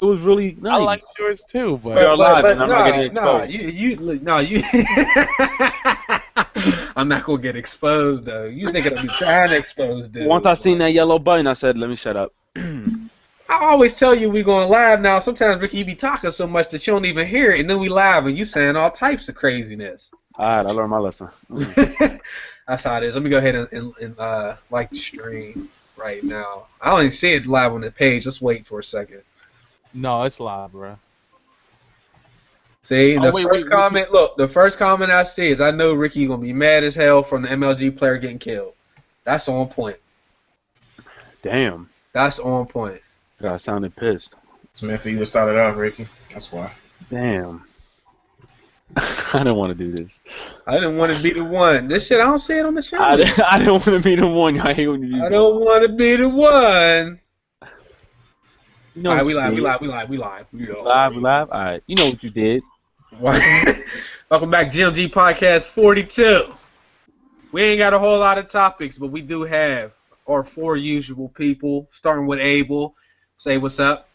was really nice. I like yours too, but We're alive, and I'm not getting exposed. I'm not gonna get exposed though. You think I'll be trying to expose dudes? Once I seen that yellow button, I said, "Let me shut up." I always tell you we going live now. Sometimes Ricky be talking so much that you don't even hear it, and then we live and you saying all types of craziness. All right, I learned my lesson. That's how it is. Let me go ahead and like the stream right now. I don't even see it live on the page. Let's wait for a second. no, it's live, bro. See, the first comment. Look, the first comment I see is I know Ricky gonna be mad as hell from the MLG player getting killed. That's on point. Damn. That's on point. God, I sounded pissed. It's meant for you to start it off, Ricky. That's why. Damn. I didn't want to do this. I didn't want to be the one. This shit, I don't say it on the show. I didn't want to be the one. I hate when you do that. I don't want to be the one. You know All right, we what you live. live. All right. You know what you did. Welcome back, GMG Podcast 42. We ain't got a whole lot of topics, but we do have our 4 usual people, starting with Abel. Say what's up.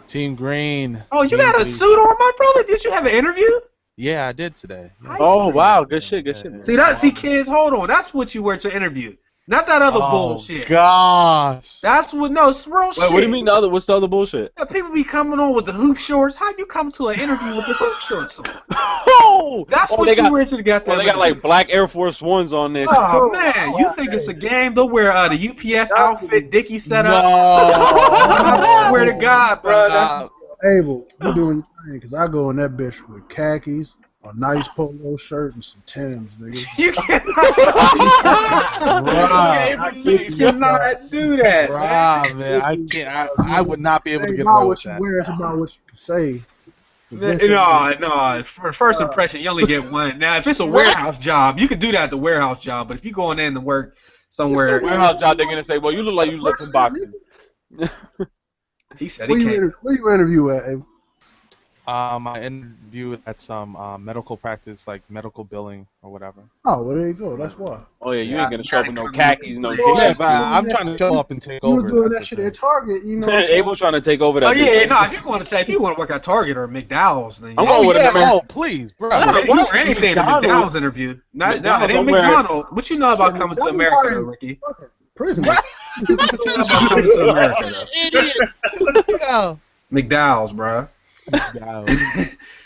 Team Green. Oh, you got a suit on, my brother? Did you have an interview? Yeah, I did today. Yeah. Oh, wow. Good shit, good shit. See, kids, hold on. That's what you wear to interview. Not that other bullshit. Gosh. That's what, no, it's real shit. Wait, what do you mean what's the other bullshit? Yeah, people be coming on with the hoop shorts. How you come to an interview with the hoop shorts on? Oh! That's what you wear to the goddamn they got like black Air Force Ones on there. Oh, man, you think it's a game? They'll wear the UPS outfit Dickie set up. No. I swear to God, bro. That's... Abel, you doing your thing, because I go in that bitch with khakis, a nice polo shirt, and some Timbs, nigga. You cannot do that. Man, I can't. I would not be able to get away away with with that. that. It's about what you can say. No. For first impression, you only get one. Now, if it's a warehouse job, you can do that at the warehouse job. But if you going in to work somewhere, warehouse job, they're gonna say, "Well, you look like you look from boxing." He said he can't. Where you interview at, Abel? I interviewed at some medical practice, like medical billing or whatever. Oh, well, there you go. That's why. Oh yeah, you ain't gonna show up with no khakis, no. Yeah, but I'm trying to show up and take You over. was doing that shit at Target, you know. Abel trying to take over that. Oh yeah, no. If you want to work at Target or McDowell's, then I'm going with Oh, please, bro. or anything to McDonald's interview. Not it ain't McDonald's. What you know about coming to America, though, Ricky? Prison. What you know about coming to America, though? Idiot. McDowell's, bro.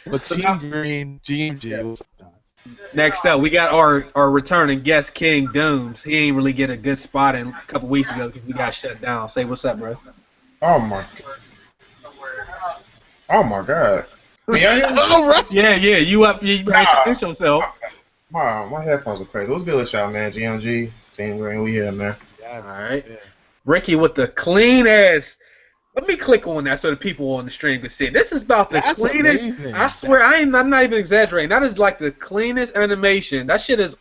But Team Green, GMG. Next up, we got our returning guest, KiiNGxDooMs. He ain't really get a good spot in a couple weeks ago because we got shut down. Say what's up, bro. Oh my God. Yeah, you up? You introduce yourself. My headphones are crazy. What's good with y'all, man? GMG, Team Green, we here, man. All right. Yeah. Ricky with the clean ass. Let me click on that so the people on the stream can see it. This is about the cleanest. Amazing. I swear, I'm not even exaggerating. That is like the cleanest animation. That shit is,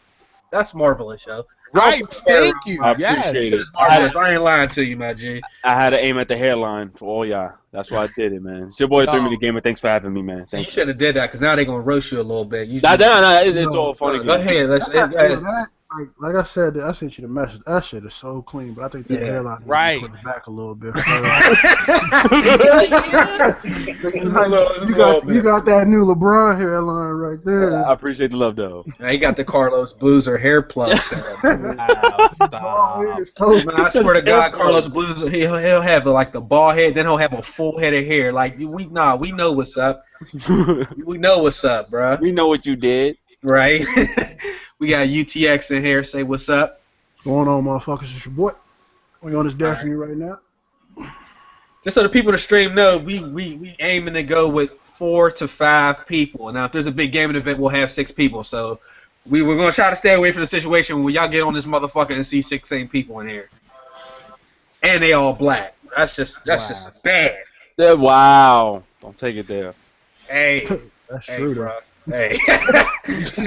that's marvelous, yo. Right, thank you. I appreciate it. I ain't lying to you, my G. I had to aim at the hairline for all y'all. That's why I did it, man. It's your boy 3 Minute Gamer. Thanks for having me, man. You should have did that because now they're gonna roast you a little bit. No, it's all funny. Go ahead. Like I said, I sent you the message. That shit is so clean, but I think that hairline needs to put it back a little bit. You got that new LeBron hairline right there. I appreciate the love, though. Now he got the Carlos Boozer hair plug set up. I swear to God, Carlos Boozer, he'll have like the bald head, then he'll have a full head of hair. Like we know what's up. We know what's up, bro. We know what you did. Right. We got UTX in here. Say what's up. What's going on, motherfuckers? It's your boy. We on this Destiny right now. Just so the people in the stream know, we aiming to go with 4 to 5 people. Now, if there's a big gaming event, we'll have 6 people. So we're gonna try to stay away from the situation where y'all get on this motherfucker and see 6 same people in here, and they all black. That's just bad. Yeah, wow. Don't take it there. Hey, that's true, bro. Hey. There's a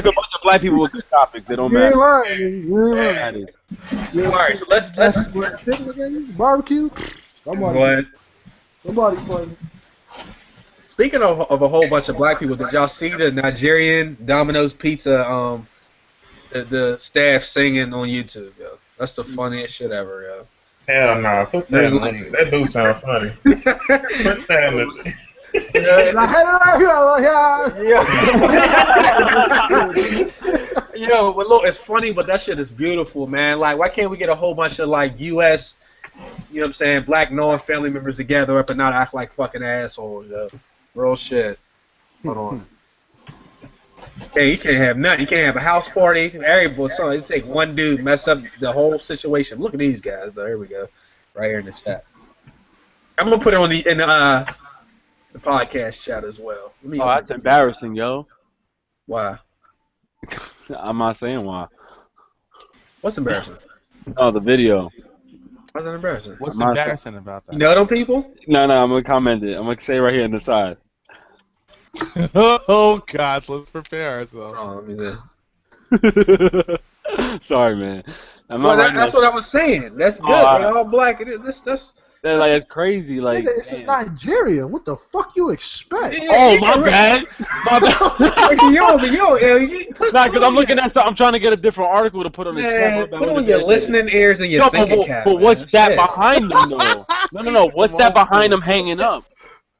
bunch of black people with good topics. They don't matter. All right, so let's barbecue. Somebody playing. Speaking of a whole bunch of black people, did y'all see the Nigerian Domino's Pizza the staff singing on YouTube, yo? That's the funniest shit ever, yo. Hell no. Put that in the, that do sound funny. Put that in the. Yo, but look, it's funny, but that shit is beautiful, man. Like, why can't we get a whole bunch of like U.S. You know what I'm saying, black non-family members together up and not act like fucking assholes, yo. Real shit. Hold on. Hey, you can't have nothing. You can't have a house party. Everybody, so it take one dude mess up the whole situation. Look at these guys, though. Here we go, right here in the chat. I'm gonna put it on the the podcast chat as well. Oh, that's embarrassing, yo. Why? I'm not saying why. What's embarrassing? Oh, the video. What's embarrassing? What's embarrassing about that? You know them people? No, I'm gonna comment it. I'm gonna say it right here on the side. Oh God, let's prepare ourselves. Oh, let me see. Sorry, man. Well, that's what I was saying. That's good. They're all black. That's like it's crazy. Like it's in Nigeria. What the fuck you expect? Oh, my bad. My bad. Yo, nah, because I'm looking at. I'm trying to get a different article to put on the chat. Put on your listening ears and your thinking cap. But what's that behind them, though? No. What's that behind them hanging up?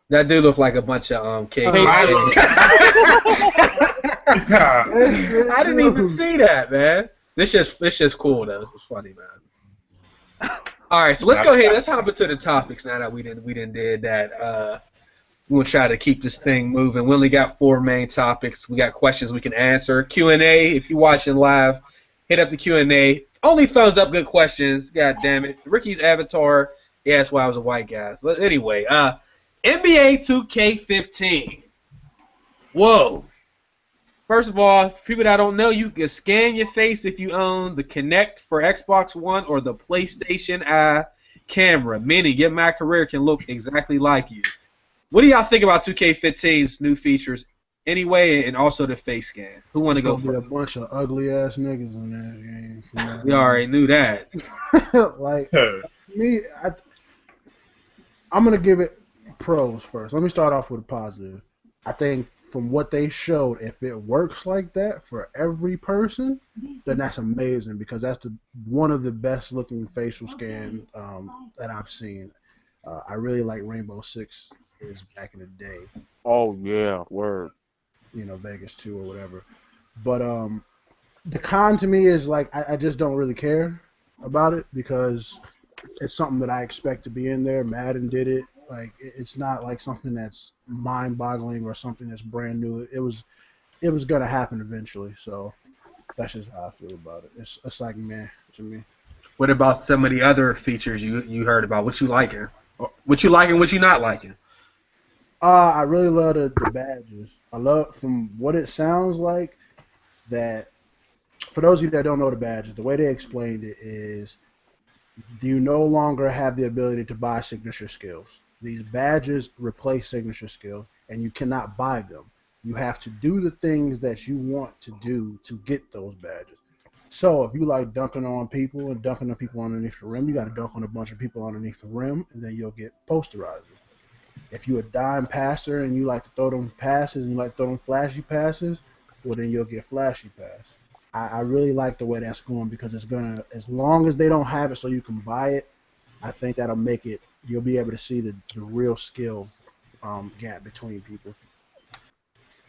That do look like a bunch of kids. I didn't even see that, man. This just cool though. It's funny, man. All right, so let's go ahead. Let's hop into the topics now that we didn't did that. We'll try to keep this thing moving. We only got 4 main topics. We got questions we can answer. Q&A. If you're watching live, hit up the Q&A. Only thumbs up, good questions. God damn it. Ricky's avatar. Yeah, that's why I was a white guy. So anyway, NBA 2K15. Whoa. First of all, for people that don't know, you can scan your face if you own the Kinect for Xbox One or the PlayStation Eye camera, meaning your Mac career can look exactly like you. What do y'all think about 2K15's new features anyway, and also the face scan? Who want to go first? A bunch of ugly ass niggas in that game. We already knew that. Like, me, I'm going to give it pros first. Let me start off with a positive. I think from what they showed, if it works like that for every person, then that's amazing, because that's one of the best looking facial scans that I've seen. I really like Rainbow Six is back in the day. Oh yeah, word. You know, Vegas 2 or whatever. But the con to me is like I just don't really care about it, because it's something that I expect to be in there. Madden did it. Like, it's not like something that's mind-boggling or something that's brand new. It was gonna happen eventually. So that's just how I feel about it. It's like meh to me. What about some of the other features you heard about? What you liking? What you liking? What you not liking? I really love the badges. I love, from what it sounds like, that for those of you that don't know the badges, the way they explained it is you no longer have the ability to buy signature skills. These badges replace signature skills, and you cannot buy them. You have to do the things that you want to do to get those badges. So if you like dunking on people and dunking on people underneath the rim, you got to dunk on a bunch of people underneath the rim, and then you'll get posterizers. If you're a dime passer and you like to throw them passes and you like to throw them flashy passes, well, then you'll get flashy pass. I really like the way that's going, because it's gonna, as long as they don't have it so you can buy it, I think that'll make it, you'll be able to see the real skill gap between people.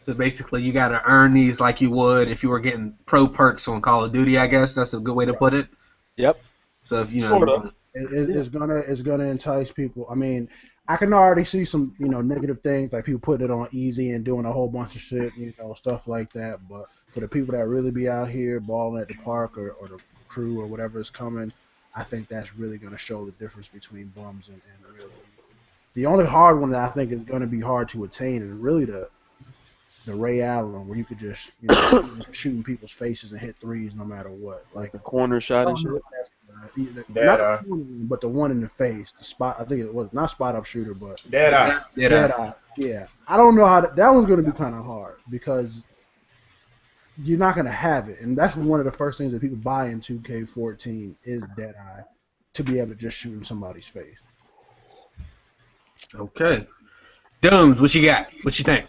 So basically, you got to earn these like you would if you were getting pro perks on Call of Duty. I guess that's a good way to put it. Yep. So if you know, it's gonna entice people. I mean, I can already see some negative things, like people putting it on easy and doing a whole bunch of shit, stuff like that. But for the people that really be out here balling at the park or the crew or whatever is coming, I think that's really going to show the difference between bums and real. The only hard one that I think is going to be hard to attain is really the Ray Allen, where you could just shooting people's faces and hit threes no matter what. Like the corner shot and shit. Not the corner, but the one in the face, the spot. I think it was not spot up shooter, but Dead eye. Yeah, I don't know how that one's going to be kind of hard, because you're not going to have it, and that's one of the first things that people buy in 2K14 is dead eye, to be able to just shoot in somebody's face. Okay, Dooms, what you got? What you think?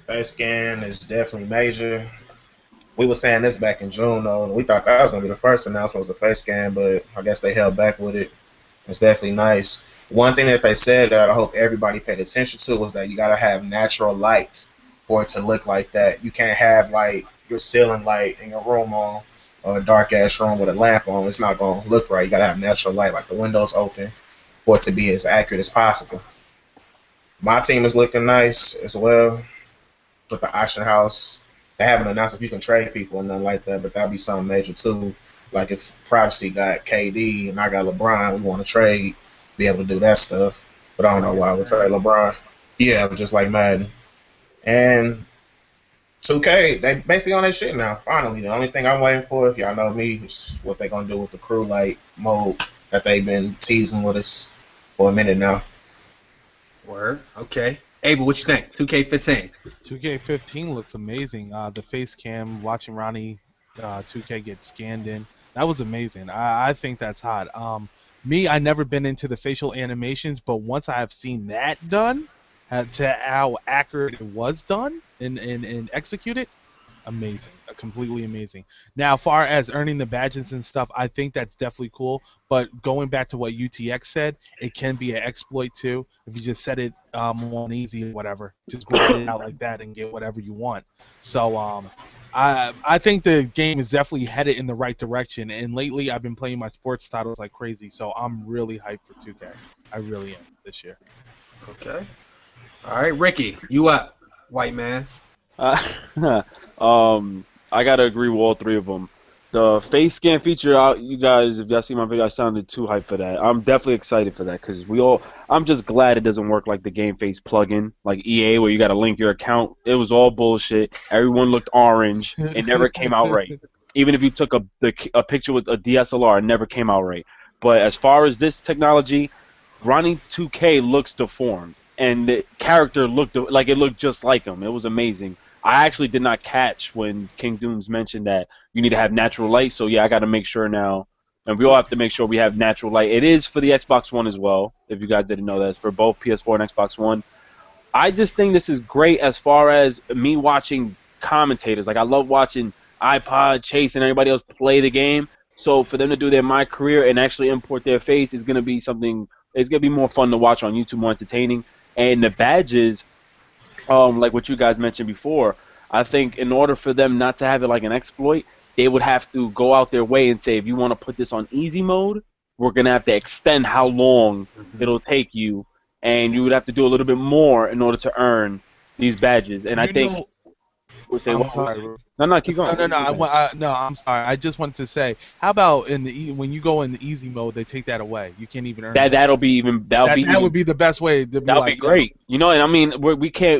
Face scan is definitely major. We were saying this back in June, though, and we thought that was going to be the first announcement was the face scan, but I guess they held back with it. It's definitely nice. One thing that they said that I hope everybody paid attention to was that you gotta have natural light for it to look like that. You can't have like your ceiling light in your room on or a dark ass room with a lamp on. It's not gonna look right. You gotta have natural light, like the windows open, for it to be as accurate as possible. My team is looking nice as well with the auction house. They haven't announced if you can trade people and nothing like that, but that'd be something major too. Like if Privacy got KD and I got LeBron, we want to trade, be able to do that stuff. But I don't know why we trade LeBron. Yeah, just like Madden. And 2K, they basically on that shit now. Finally, the only thing I'm waiting for, if y'all know me, is what they gonna do with the crew light mode that they've been teasing with us for a minute now. Word. Okay. Abel, what you think? 2K15. 2K15 looks amazing. The face cam, watching Ronnie 2K get scanned in, that was amazing. I think that's hot. I never been into the facial animations, but once I have seen that done, to how accurate it was done and executed, amazing, completely amazing. Now, far as earning the badges and stuff, I think that's definitely cool. But going back to what UTX said, it can be an exploit too. If you just set it on easy or whatever, just grind it out like that and get whatever you want. So I think the game is definitely headed in the right direction. And lately, I've been playing my sports titles like crazy. So I'm really hyped for 2K. I really am this year. Okay. All right, Ricky, you up, white man. I gotta agree with all three of them. The face scan feature, you guys, if y'all see my video, I sounded too hyped for that. I'm definitely excited for that because I'm just glad it doesn't work like the Game Face plugin, like EA, where you gotta link your account. It was all bullshit. Everyone looked orange. It never came out right. Even if you took a picture with a DSLR, it never came out right. But as far as this technology, Ronnie 2K looks deformed, and the character looked like it looked just like him. It was amazing. I actually did not catch when KiiNGxDooMs mentioned that you need to have natural light. So yeah, I got to make sure now, and we all have to make sure we have natural light. It is for the Xbox One as well. If you guys didn't know that, it's for both PS4 and Xbox One. I just think this is great as far as me watching commentators. Like I love watching iPod, Chase, and everybody else play the game. So for them to do their My Career and actually import their face is going to be something. It's going to be more fun to watch on YouTube, more entertaining. And the badges, like what you guys mentioned before, I think in order for them not to have it like an exploit, they would have to go out their way and say, if you want to put this on easy mode, we're going to have to extend how long it'll take you, and you would have to do a little bit more in order to earn these badges. And I think... I'm sorry. No, keep going. No, I'm sorry. I just wanted to say, how about when you go in the easy mode, they take that away. You can't even earn that. That would be the best way. That would be great. You know, and I mean,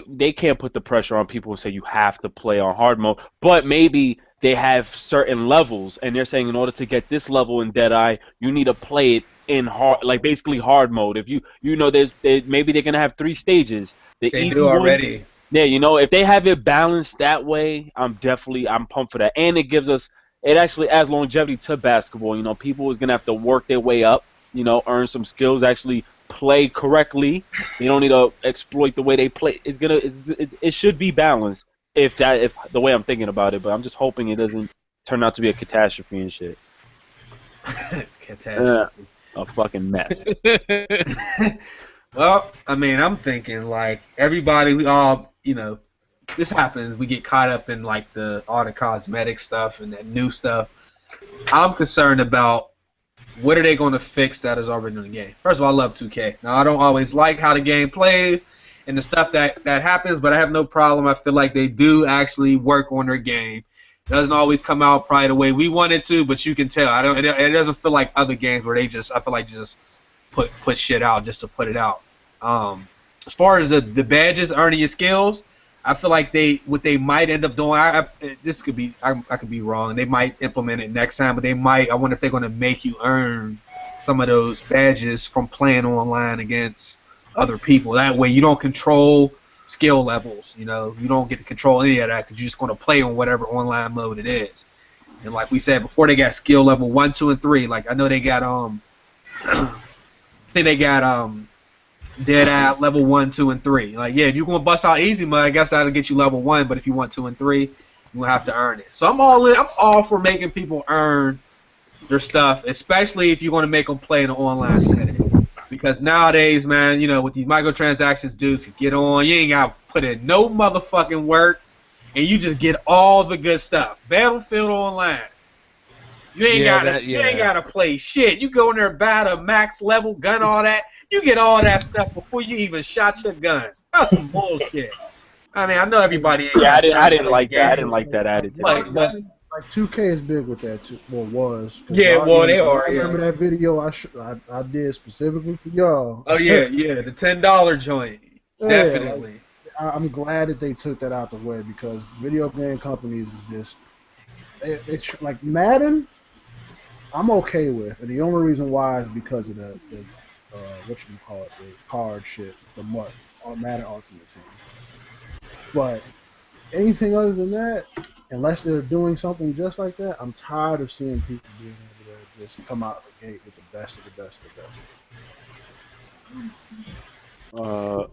they can't put the pressure on people who say you have to play on hard mode, but maybe they have certain levels, and they're saying in order to get this level in Deadeye, you need to play it in hard, like basically hard mode. If you know, maybe they're gonna have 3 stages. They do already. Yeah, you know, if they have it balanced that way, I'm pumped for that. And it actually adds longevity to basketball. You know, people is gonna have to work their way up, you know, earn some skills, actually play correctly. You don't need to exploit the way they play. It should be balanced if the way I'm thinking about it, but I'm just hoping it doesn't turn out to be a catastrophe and shit. Catastrophe. A fucking mess. Well, I mean, I'm thinking like everybody, we all, you know, this happens. We get caught up in like all the cosmetic stuff and that new stuff. I'm concerned about what are they going to fix that is already in the game. First of all, I love 2K. Now, I don't always like how the game plays and the stuff that happens, but I have no problem. I feel like they do actually work on their game. It doesn't always come out probably the way we want it to, but you can tell. It doesn't feel like other games where I feel like just put shit out just to put it out. As far as the badges earning your skills, I feel like what they might end up doing. I could be wrong. They might implement it next time, but they might. I wonder if they're going to make you earn some of those badges from playing online against other people. That way, you don't control skill levels. You know, you don't get to control any of that because you're just going to play on whatever online mode it is. And like we said before, they got skill level 1, 2, and 3. Like I know they got I think they got Deadeye level 1, 2, and 3. Like yeah, if you're gonna bust out easy mode, I guess that'll get you level 1. But if you want 2 and 3, you'll have to earn it. So I'm all in. I'm all for making people earn their stuff, especially if you're gonna make them play in an online setting. Because nowadays, man, you know, with these microtransactions, dudes can get on. You ain't got to put in no motherfucking work, and you just get all the good stuff. Battlefield Online. You ain't gotta play shit. You go in there, buy the max level gun, all that. You get all that stuff before you even shot your gun. That's some bullshit. I mean, I know everybody ain't Yeah, got I didn't like games. that. I didn't like that attitude. But Like 2K is big with that too. Well, was. Yeah, well, they are. I remember that video I did specifically for y'all. Oh yeah, the $10 joint. Yeah, Definitely. like, I'm glad that they took that out the way because video game companies is just it's like Madden. I'm okay with, and the only reason why is because of the what you call it, the card shit, the Madden Ultimate Team. But anything other than that, unless they're doing something just like that, I'm tired of seeing people being able to just come out of the gate with the best of the best of the best.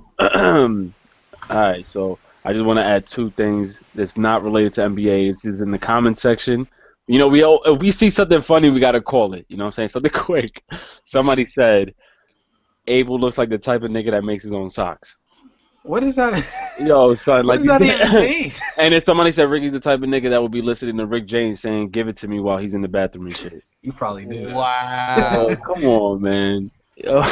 Alright, so I just want to add two things that's not related to NBA. It's just in the comment section. You know, if we see something funny, we gotta call it. You know what I'm saying? Something quick. Somebody said, Abel looks like the type of nigga that makes his own socks. What is that? Yo, son, What like, does that even mean? and then somebody said Ricky's the type of nigga that would be listening to Rick James saying, "Give it to me" while he's in the bathroom and shit. You probably do. Wow. Yo, come on, man. Yo.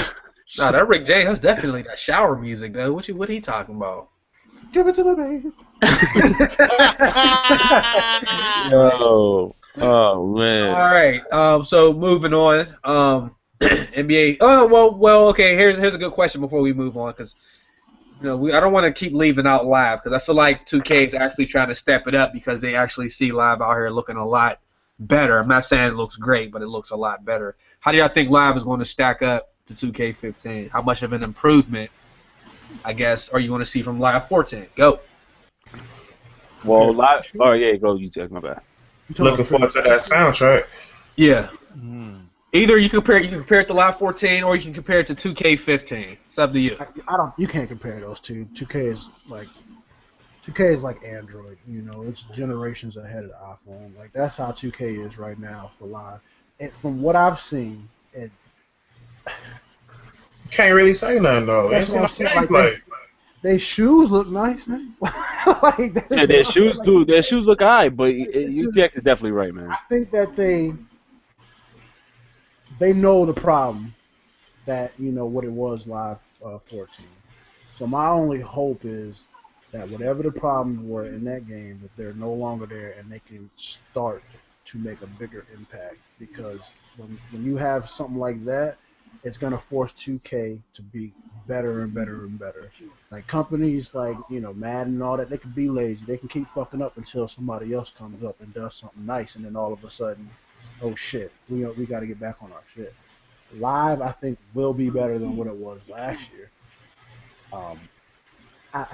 Nah, that Rick James, that's definitely that shower music, though. What he talking about? Give it to me, baby. Yo. Oh man. All right. So moving on. NBA. Oh well. Okay. Here's a good question before we move on, because you know I don't want to keep leaving out live, because I feel like 2K is actually trying to step it up because they actually see live out here looking a lot better. I'm not saying it looks great, but it looks a lot better. How do y'all think live is going to stack up to 2K15? How much of an improvement, I guess, are you going to see from live 14? Go. Well, live. Oh yeah, go. You take my bad. Looking forward to that soundtrack. Yeah. Mm. Either you can compare it to Live 14, or you can compare it to 2K15. It's up to you. You can't compare those two. 2K is like Android. You know, it's generations ahead of the iPhone. Like that's how 2K is right now for live. And from what I've seen, Can't really say nothing though. That's Ain't what seen I'm no saying, gameplay. their shoes look nice, man. Like, Yeah, their shoes do. Their shoes look alright, but UTX is definitely right, man. I think that they know the problem that what it was live 14. So my only hope is that whatever the problems were in that game, that they're no longer there and they can start to make a bigger impact. Because when you have something like that, it's gonna force 2K to be better and better and better. Like companies like Madden and all that, they can be lazy. They can keep fucking up until somebody else comes up and does something nice, and then all of a sudden, oh shit, we got to get back on our shit. Live, I think, will be better than what it was last year. I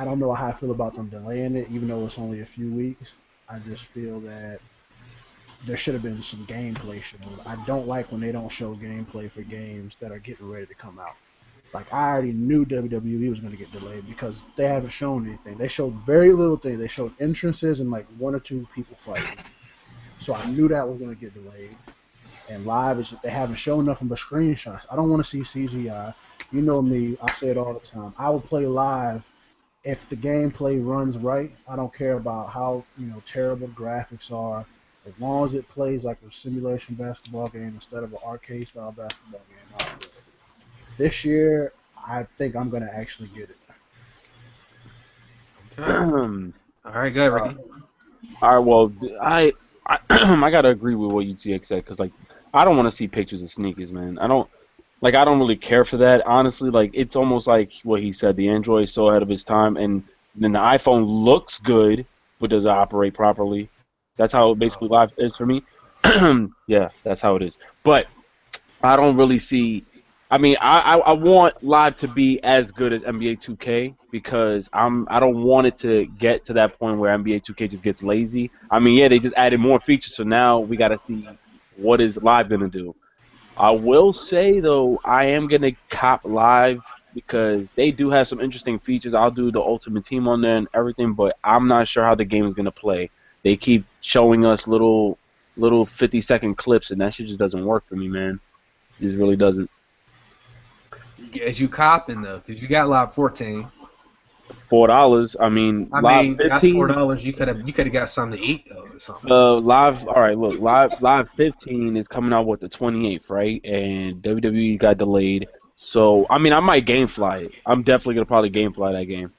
don't know how I feel about them delaying it, even though it's only a few weeks. I just feel that there should have been some gameplay shown. I don't like when they don't show gameplay for games that are getting ready to come out. Like, I already knew WWE was going to get delayed because they haven't shown anything. They showed very little thing. They showed entrances and like one or two people fighting. So I knew that was going to get delayed. And live is that they haven't shown nothing but screenshots. I don't want to see CGI. You know me, I say it all the time. I will play live if the gameplay runs right. I don't care about how terrible graphics are. As long as it plays like a simulation basketball game instead of an arcade style basketball game, I'll play it. This year, I think I'm gonna actually get it. All right, go ahead, Ricky. All right, well, I I gotta agree with what UTX said, because like I don't want to see pictures of sneakers, man. I don't really care for that, honestly. Like it's almost like what he said. The Android is so ahead of its time, and then the iPhone looks good, but does it operate properly? That's how basically live is for me. Yeah, that's how it is. But I don't really see. I mean, I want live to be as good as NBA 2K, because I don't want it to get to that point where NBA 2K just gets lazy. I mean, yeah, they just added more features, so now we got to see what is live gonna do. I will say though, I am gonna cop live because they do have some interesting features. I'll do the Ultimate Team on there and everything, but I'm not sure how the game is gonna play. They keep showing us little 50-second clips, and that shit just doesn't work for me, man. It just really doesn't. As you copping though, because you got Live 14. $4. I mean, I live mean, that's 15. $4. You could have got something to eat though or something. Live. All right, look, live 15 is coming out with the 28th, right? And WWE got delayed. So I mean, I might GameFly it. I'm definitely gonna probably GameFly that game.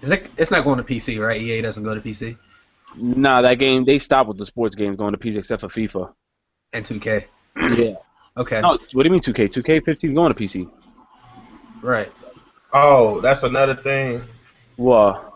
It's not going to PC, right? EA doesn't go to PC Nah, that game they stopped with the sports games going to PC except for FIFA. and 2K. Yeah. Okay. No, what do you mean 2K? 2K15 is going to PC. Right. Oh, that's another thing. What?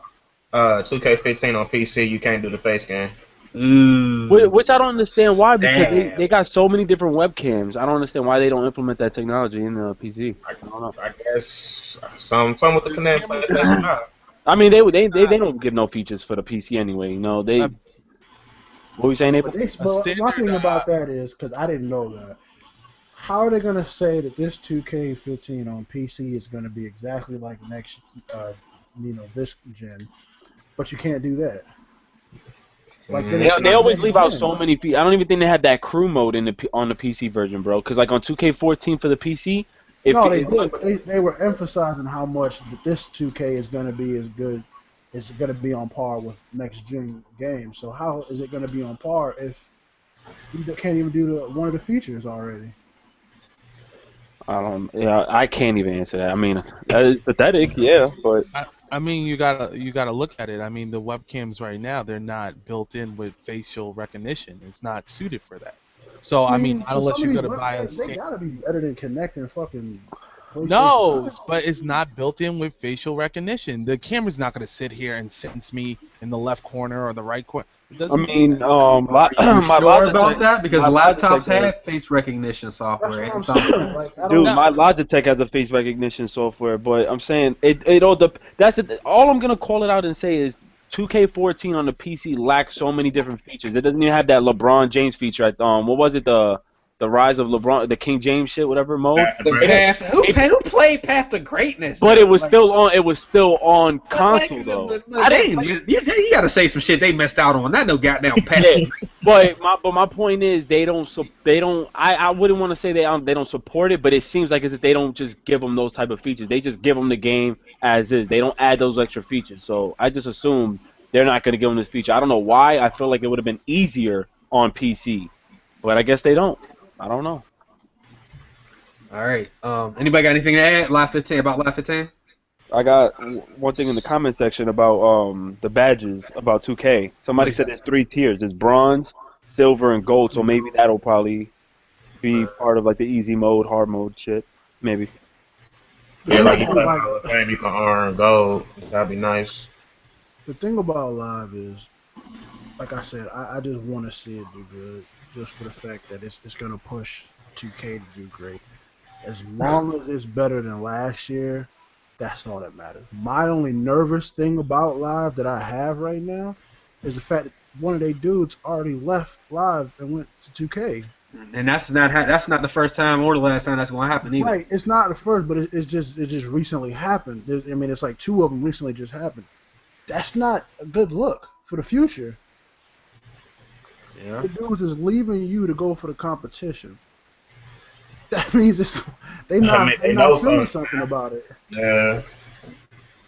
2K15 on PC, you can't do the face scan. Ooh. Which I don't understand why, because Damn. they got so many different webcams. I don't understand why they don't implement that technology in the PC. I don't know. I guess some with the Connect PlayStation Now. I mean, they don't give no features for the PC anyway. You know, they. What were you saying, April? But my thing about that is, because I didn't know that, how are they going to say that this 2K15 on PC is going to be exactly like next, this gen, but you can't do that? Like They always leave out so many. I don't even think they had that crew mode on the PC version, bro. Because like on 2K14 for the PC, they did, but they were emphasizing how much that this 2K is going to be as good. It's going to be on par with next gen games. So how is it going to be on par if you can't even do one of the features already? I can't even answer that. I mean, that is pathetic, yeah, but I mean, you gotta look at it. I mean, the webcams right now, they're not built in with facial recognition. It's not suited for that. So I mean, unless you're gonna buy they gotta be better than connecting fucking. No, but it's not built in with facial recognition. The camera's not gonna sit here and sense me in the left corner or the right corner. I mean, Are you sure about that? Because my laptops Logitech have face recognition software. That's what I'm saying. Like, Dude, my Logitech has a face recognition software, but I'm saying it all. All I'm gonna call it out and say is 2K14 on the PC lacks so many different features. It doesn't even have that LeBron James feature at what was it, the rise of LeBron, the King James shit, whatever mode. Who played Path to Greatness? But it was still on. It was still on console though. You gotta say some shit they missed out on. Not no goddamn patch. Yeah, but my point is they don't. I wouldn't want to say they don't support it, but it seems like as if they don't just give them those type of features. They just give them the game as is. They don't add those extra features. So I just assume they're not going to give them this feature. I don't know why. I feel like it would have been easier on PC, but I guess they don't. I don't know. All right. Anybody got anything to add? Live 15 about Live 15? I got one thing in the comment section about the badges about 2K. Somebody said there's 3 tiers. There's bronze, silver, and gold. So maybe that'll probably be part of like the easy mode, hard mode shit. Maybe. Yeah, like you can earn gold. That'd be nice. The thing about Live is, like I said, I just want to see it do good, just for the fact that it's going to push 2K to do great. As long as it's better than last year, that's all that matters. My only nervous thing about Live that I have right now is the fact that one of their dudes already left Live and went to 2K. And that's not the first time or the last time that's going to happen either. Right, it's not the first, but it just recently happened. I mean, it's like 2 of them recently just happened. That's not a good look for the future. Yeah. The dudes is leaving you to go for the competition. That means they not doing something about it. Yeah.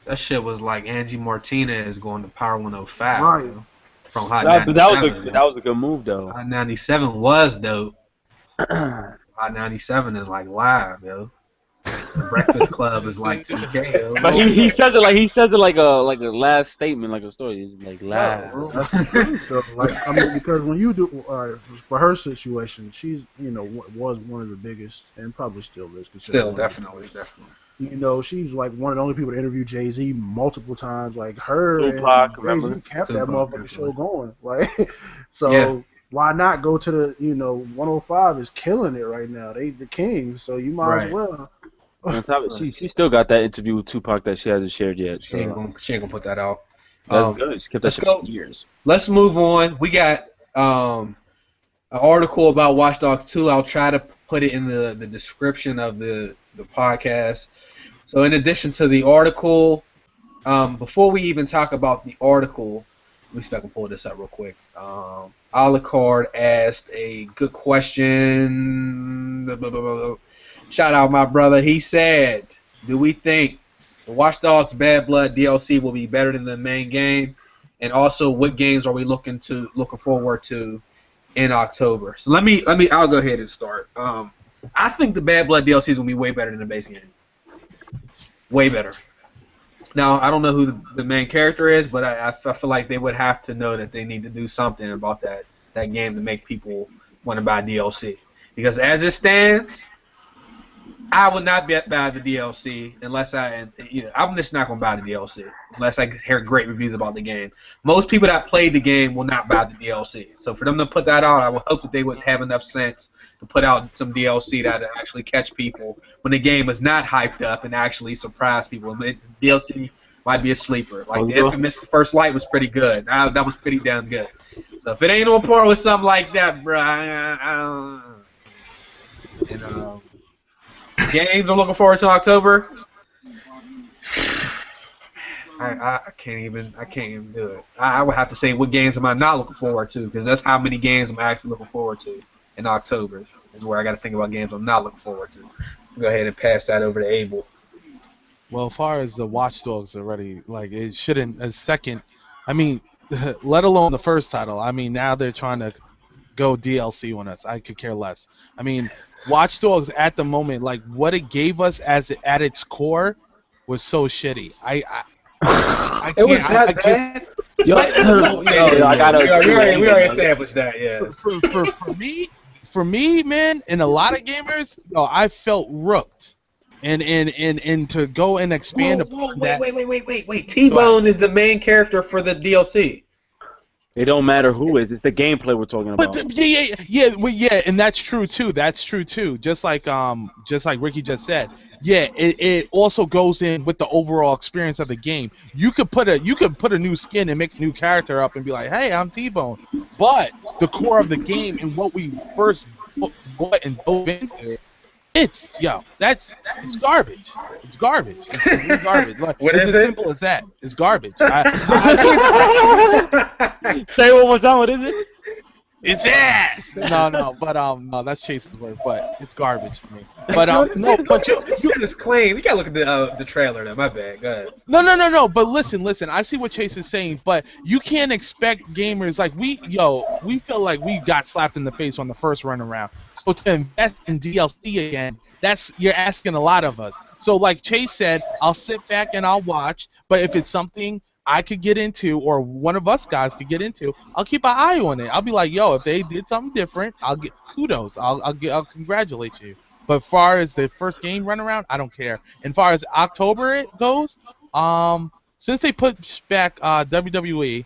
That shit was like Angie Martinez going to Power 105. Right. Yo, from Hot 97. That was a good move though. Hot 97 was dope. Hot 97 is like live, yo. The Breakfast Club is like 2K, yo. But he says it like a last statement, like a story. It's like live. That's the truth, though. Like, I mean, because when you do, for her situation, she's was one of the biggest, and probably still is. Still, definitely. She's like one of the only people to interview Jay-Z multiple times. Like her Tupac, and Jay-Z kept that motherfucking show going. Like, so Yeah. why not go to the 105 is killing it right now. They the king, so you might as well. On top of she still got that interview with Tupac that she hasn't shared yet. She ain't gonna put that out. That's good. She kept that for years. Let's move on. We got an article about Watch Dogs 2. I'll try to put it in the description of the podcast. So in addition to the article, before we even talk about the article, let me see if I can pull this up real quick. Alucard asked a good question. Shout out my brother. He said, "Do we think the Watch Dogs Bad Blood DLC will be better than the main game? And also, what games are we looking forward to in October?" So I'll go ahead and start. I think the Bad Blood DLC is gonna be way better than the base game. Way better. Now, I don't know who the main character is, but I feel like they would have to know that they need to do something about that game to make people want to buy DLC. Because as it stands, I would not buy the DLC unless I'm just not going to buy the DLC unless I hear great reviews about the game. Most people that played the game will not buy the DLC. So for them to put that out, I would hope that they would have enough sense to put out some DLC that actually catch people when the game is not hyped up and actually surprise people. DLC might be a sleeper. Like the infamous First Light was pretty good. That was pretty damn good. So if it ain't on par with something like that, bro, games I'm looking forward to in October. I can't even do it. I would have to say what games am I not looking forward to, because that's how many games I'm actually looking forward to in October. Is where I got to think about games I'm not looking forward to. Go ahead and pass that over to Abel. Well, as far as the Watch Dogs already, like it shouldn't a second. I mean, let alone the first title. I mean, now they're trying to go DLC on us. I could care less. I mean, Watch Dogs at the moment, like what it gave us at its core, was so shitty. I can't. It was that bad. I gotta. We already established that. Yeah. For me, man, and a lot of gamers, I felt rooked, and to go and expand upon that. Wait. T-Bone is the main character for the DLC. It don't matter who is. It's the gameplay we're talking about. But yeah, and that's true too. Just like Ricky just said. Yeah, it also goes in with the overall experience of the game. You could put a new skin and make a new character up and be like, hey, I'm T-Bone. But the core of the game and what we first bought and dove into, it's garbage. It's garbage. It's garbage. Like, it's as simple as that. It's garbage. I Say it one more time. What is it? It's ass. No, that's Chase's word, but it's garbage to me. But you just claim. You gotta look at the trailer. Though. My bad. Go ahead. No. But listen. I see what Chase is saying, but you can't expect gamers like we feel like we got slapped in the face on the first run around. So to invest in DLC again, you're asking a lot of us. So like Chase said, I'll sit back and I'll watch. But if it's something I could get into, or one of us guys could get into, I'll keep an eye on it. I'll be like, if they did something different, I'll get kudos. I'll congratulate you. But as far as the first game run around, I don't care. And as far as October it goes, since they put back WWE,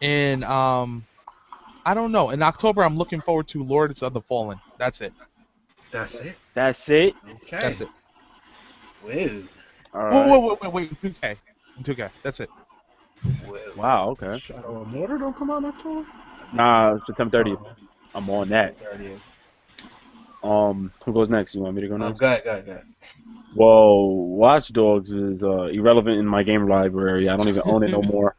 and I don't know. In October, I'm looking forward to Lords of the Fallen. That's it. That's it. Okay. That's it. Whoa. All right. Wait. 2K. That's it. Wow. Okay. Shadow of Mordor don't come out in October? Nah, September 30th. I'm on that. 30th. Who goes next? You want me to go next? Go ahead. Whoa, Watch Dogs is irrelevant in my game library. I don't even own it no more.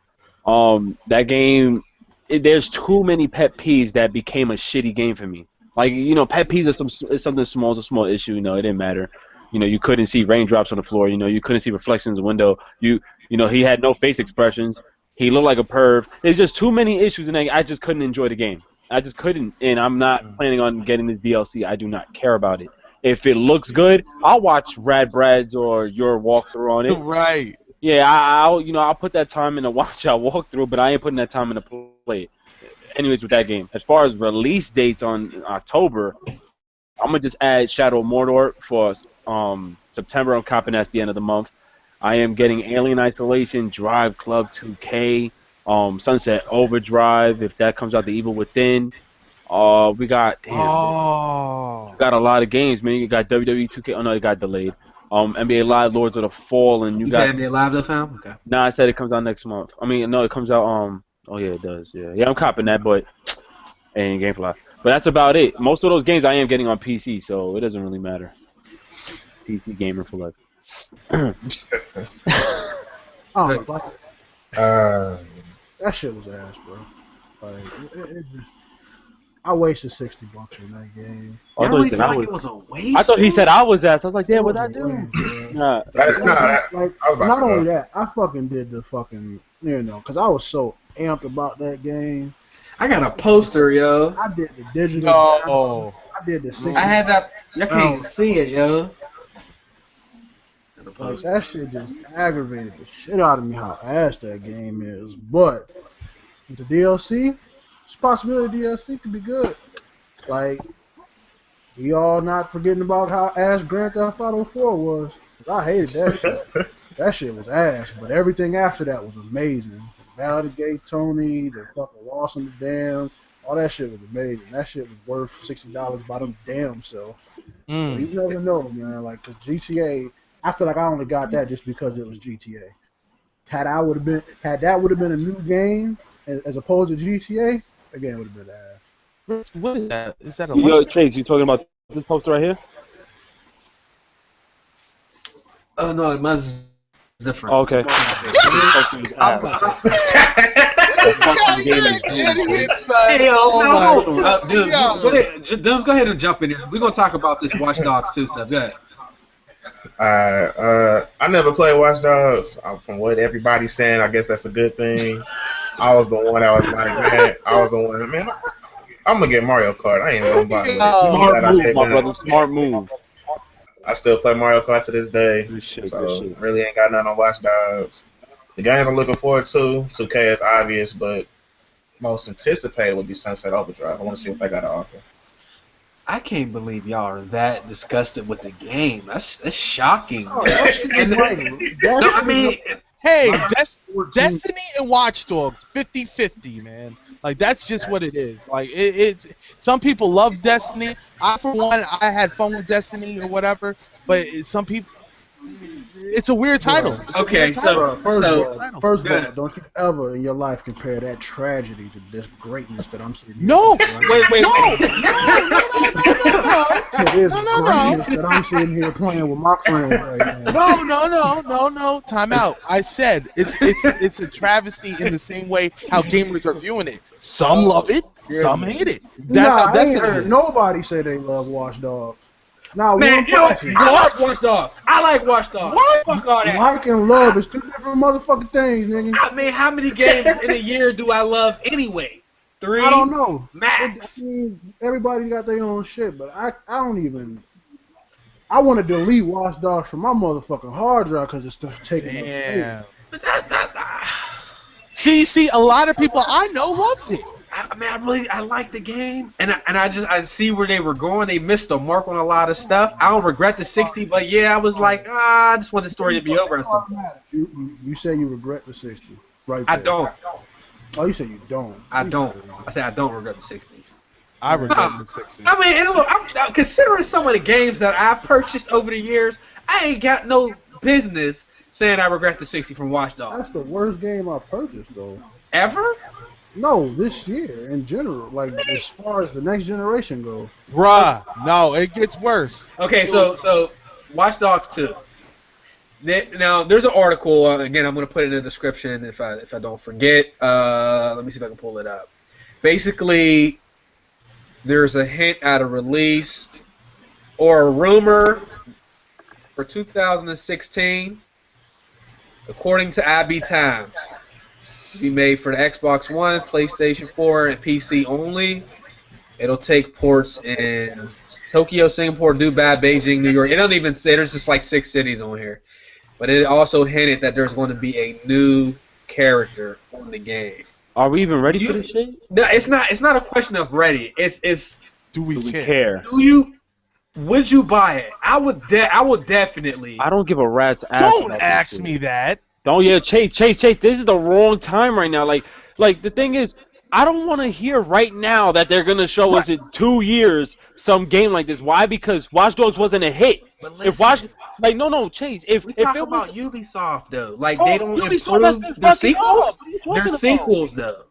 That game, there's too many pet peeves that became a shitty game for me. Like, pet peeves are something small. It's a small issue. It didn't matter. You couldn't see raindrops on the floor. You couldn't see reflections in the window. He had no face expressions. He looked like a perv. There's just too many issues, and I just couldn't enjoy the game. I just couldn't, and I'm not planning on getting this DLC. I do not care about it. If it looks good, I'll watch Rad Brad's or your walkthrough on it. Right. Yeah, I'll put that time in to watch our walkthrough, but I ain't putting that time in to play it. Anyways, with that game, as far as release dates on October, I'm gonna just add Shadow of Mordor for September. I'm copping at the end of the month. I am getting Alien Isolation, Drive Club 2K, Sunset Overdrive, if that comes out, The Evil Within. We got we got a lot of games, man. You got WWE 2K. Oh no, it got delayed. NBA Live, Lords of the Fallen. You got said NBA Live though, fam? Okay. Nah, I said it comes out next month. I mean, no, it comes out. Oh yeah, it does. Yeah, I'm copping that, but ain't Gamefly. But that's about it. Most of those games I am getting on PC, so it doesn't really matter. PC gamer for life. That shit was ass, bro. Like, I wasted $60 on that game. I I thought really he feel said I like was. it was a waste. I thought he said though. I was ass. I was like, damn, It what was I a do? waste, bro. Nah. Like, I was about not to only go. that, I fucking did the fucking, because I was so amped about that game. I got a poster, yo. I did the digital download. No. I did the 60. I had that. Y'all can't even see it, yo. Got the Like, poster. that shit just aggravated the shit out of me how ass that game is. But with the DLC, it's a possibility DLC could be good. Like, we all not forgetting about how ass Grand Theft Auto 4 was. 'Cause I hated that shit. That shit was ass, but everything after that was amazing. Validate Tony, the fucking Lost in the Dam, all that shit was amazing. That shit was worth $60 by them damn self. So you never know, man. Like, 'cause GTA, I feel like I only got that just because it was GTA. Had that would have been a new game as opposed to GTA, that game would have been ass. What is that? Is that a Yo, lunch? Chase, you talking about this poster right here? Oh no, mine's different. Oh, okay. This poster is ass. The fucking game is doomed. Hey, yo, Oh no, my hold on. God. Dude, Yo. go ahead. Dooms, go ahead and jump in here. We're gonna talk about this Watch Dogs 2 stuff. Go ahead. I never played Watch Dogs. From what everybody's saying, I guess that's a good thing. I was the one that was like, man, I'm gonna get Mario Kart. I ain't gonna bother with it. Smart Glad I move, did my that. brother. Smart move. I still play Mario Kart to this day, Good shit, so good shit. really ain't got nothing on Watch Dogs. The games I'm looking forward to, 2K is obvious, but most anticipated would be Sunset Overdrive. I want to see what they got to offer. I can't believe y'all are that disgusted with the game. That's shocking. Oh, that shit is like, No, I mean, Hey, Like, Destiny and Watch Dogs, 50-50, man. Like, that's just what it is. Like, it's some people love Destiny. I, for one, I had fun with Destiny or whatever. But some people, it's a weird title. It's a Okay, weird so- title. Bro, first So- of all, first of Good. all, don't you ever in your life compare that tragedy to this greatness that I'm seeing. No. wait. To this No. greatness that I'm sitting here playing with my friends right now. No. Time out. I said it's a travesty in the same way how gamers are viewing it. Some love it, some hate it. That's Nah, how I ain't Destiny heard is. nobody say they love Watch Dogs. Nah, Man, one you know, person. I like Watch Dogs. I like Watch Dogs. What? Fuck all that. Like and love is two different motherfucking things, nigga. I mean, how many games in a year do I love anyway? 3? I don't know. Max. I mean, everybody got their own shit, but I don't even. I want to delete Watch Dogs from my motherfucking hard drive because it's taking up space. Damn. See, a lot of people I know loved it. I mean, I like the game, and I see where they were going. They missed the mark on a lot of stuff. I don't regret the 60, but yeah, I was like, I just want the story to be over. Or something. You say you regret the 60, right? I there. don't. Oh, you say you don't. I don't. I say I don't regret the 60. I regret the 60. I mean, and look, I'm considering some of the games that I've purchased over the years, I ain't got no business saying I regret the 60 from Watch Dogs. That's the worst game I purchased, though. Ever? No, this year in general, like as far as the next generation goes. Bruh, no, it gets worse. Okay, so Watch Dogs 2. Now, there's an article, again, I'm going to put it in the description if I don't forget. Let me see if I can pull it up. Basically, there's a hint at a release or a rumor for 2016, according to IB Times. To be made for the Xbox One, PlayStation 4, and PC only. It'll take ports in Tokyo, Singapore, Dubai, Beijing, New York. It don't even say, there's just like 6 cities on here. But it also hinted that there's going to be a new character on the game. Are we even ready for this shit? No, it's not a question of ready. It's Do we Do we care? care? would you buy it? I would definitely. I don't give a rat's ass. Don't about this ask shit. me that. Don't Chase. This is the wrong time right now. Like the thing is, I don't want to hear right now that they're gonna show us in 2 years some game like this. Why? Because Watch Dogs wasn't a hit. But If Watch, Chase. If we if talk it was, about Ubisoft though, like Oh, they don't Ubisoft, improve that's their fucking sequels. up. What are you talking Their about? sequels though.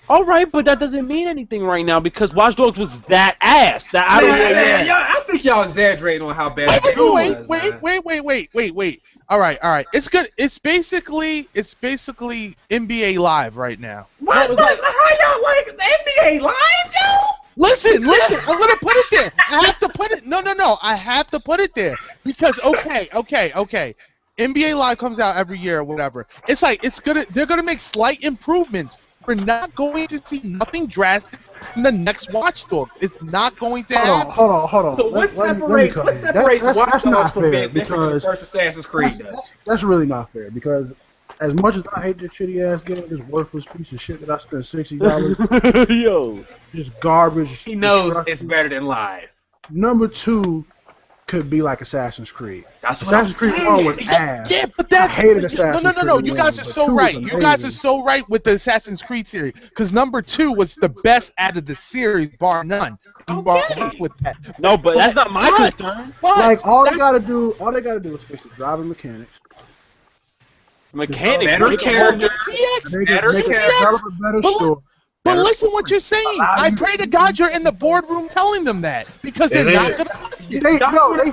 all right, but that doesn't mean anything right now because Watch Dogs was that ass. That I don't know. Yeah, I think y'all exaggerating on how bad the game was, man. Wait. All right. It's good. It's basically NBA Live right now. What? How y'all like the NBA Live though? Listen. I'm gonna put it there. I have to put it. No. I have to put it there because okay. NBA Live comes out every year or whatever. It's like they're gonna make slight improvements. We're not going to see nothing drastic in the next Watch Dogs. It's not going to happen. Hold on. So what separates Watch Dogs from being different than the first Assassin's Creed? That's really not fair because as much as I hate this shitty ass game, this worthless piece of shit that I spent $60, Yo, just garbage. He knows it's better than Live. Number 2 could be like Assassin's Creed. That's what Assassin's I'm Creed saying. 1 was ass. Yeah, but that's I hated Assassin's Creed. No. You 1, guys are but so 2 was right. You guys are amazing. so right with the Assassin's Creed series because number 2 was the best out of the series, bar none. You are right with that. no, but that's not my concern. Like all they gotta do is fix the driving mechanics. Mechanics, Better character. Better Make it character. develop a better story. But listen what you're saying. I pray to God you're in the boardroom telling them that because they're not going to listen. They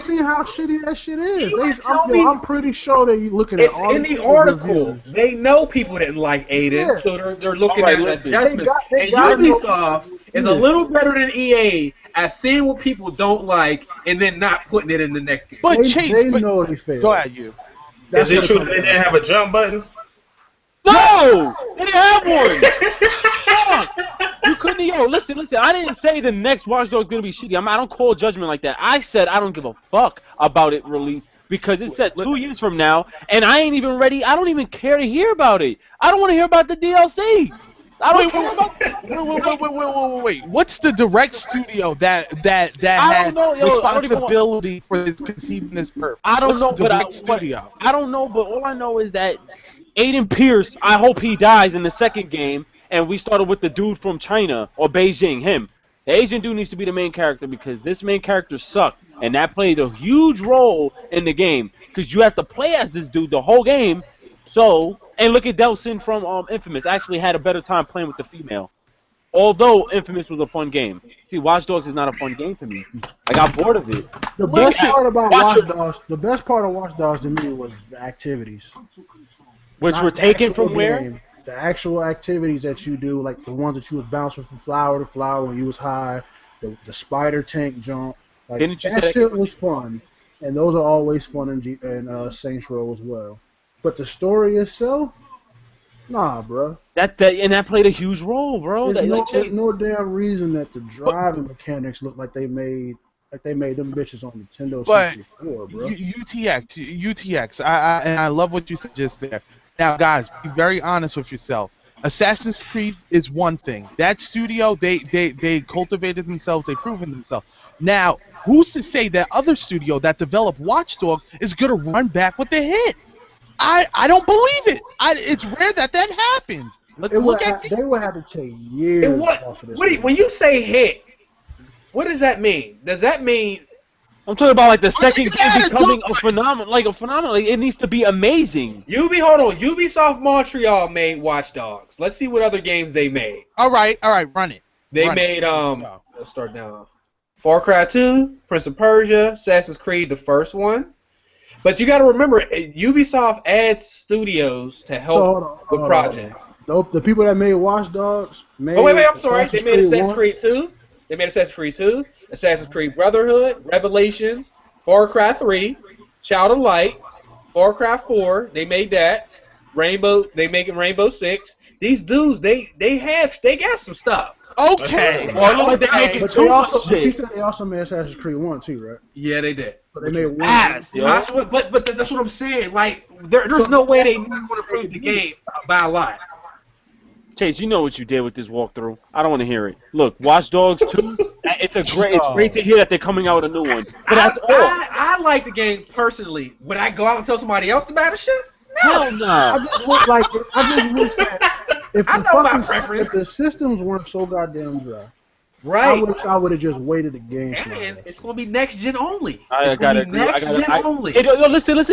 see how shitty that shit is. I'm pretty sure they looking at It's all in the these article. reviews. They know people didn't like Aiden, Yeah. so they're looking Alright, at listen. adjustments. They And got Ubisoft is a little better than EA at seeing what people don't like and then not putting it in the next game. But They Chase, know they failed. go ahead, you. Is it true that they didn't have a jump button? No, they didn't have one. Fuck. You couldn't. Yo, listen. I didn't say the next Watch Dogs gonna be shitty. I don't call judgment like that. I said I don't give a fuck about it release because it said 2 years from now, and I ain't even ready. I don't even care to hear about it. I don't want to hear about the DLC. I don't care about. Wait. What's the direct studio that I had don't know, yo, I don't even responsibility for this conceiving this purpose? I don't know, but I don't know, but all I know is that Aiden Pierce, I hope he dies in the second game, and we started with the dude from China, or Beijing, him. The Asian dude needs to be the main character, because this main character sucked, and that played a huge role in the game, because you have to play as this dude the whole game, so, and look at Delsin from Infamous, actually had a better time playing with the female. Although Infamous was a fun game. See, Watch Dogs is not a fun game for me. I got bored of it. The best part about Watch Dogs to me was the activities. Which Not were the taken actual from where? game. The actual activities that you do, like the ones that you was bouncing from flower to flower when you was high, the spider tank jump, like that shit was fun, and those are always fun in Saints Row as well. But the story itself, nah, bro. That played a huge role, bro. There's no damn reason that the driving mechanics look like they made them bitches on Nintendo 64, bro. UTX. I love what you said just there. Now, guys, be very honest with yourself. Assassin's Creed is one thing. That studio, they cultivated themselves, they proven themselves. Now, who's to say that other studio that developed Watch Dogs is gonna run back with the hit? I don't believe it. It's rare that happens. They would have to take years off of this. When you say hit, what does that mean? Does that mean? I'm talking about like the second game becoming a phenomenon. Like it needs to be amazing. Hold on. Ubisoft Montreal made Watch Dogs. Let's see what other games they made. All right, run it. They made Let's start down. Far Cry 2, Prince of Persia, Assassin's Creed, the first one. But you got to remember, Ubisoft adds studios to help with projects. The people that made Watch Dogs made. I'm sorry. They made Assassin's Creed 2. They made Assassin's Creed 2, Assassin's Creed Brotherhood, Revelations, Far Cry 3, Child of Light, Far Cry 4. They made that. They making Rainbow 6. These dudes, they got some stuff. Okay. But they also made Assassin's Creed 1 too, right? Yeah, they did. But they made one. But that's what I'm saying. Like, there's no way they're not going to improve the game by a lot. Chase, you know what you did with this walkthrough. I don't want to hear it. Look, Watch Dogs 2, it's great to hear that they're coming out with a new one. But that's all. I like the game personally. Would I go out and tell somebody else about the shit? No. Hell no. I just wish that if the systems weren't so goddamn dry, right? I would have just waited the game. And it's gonna be next gen only. Listen,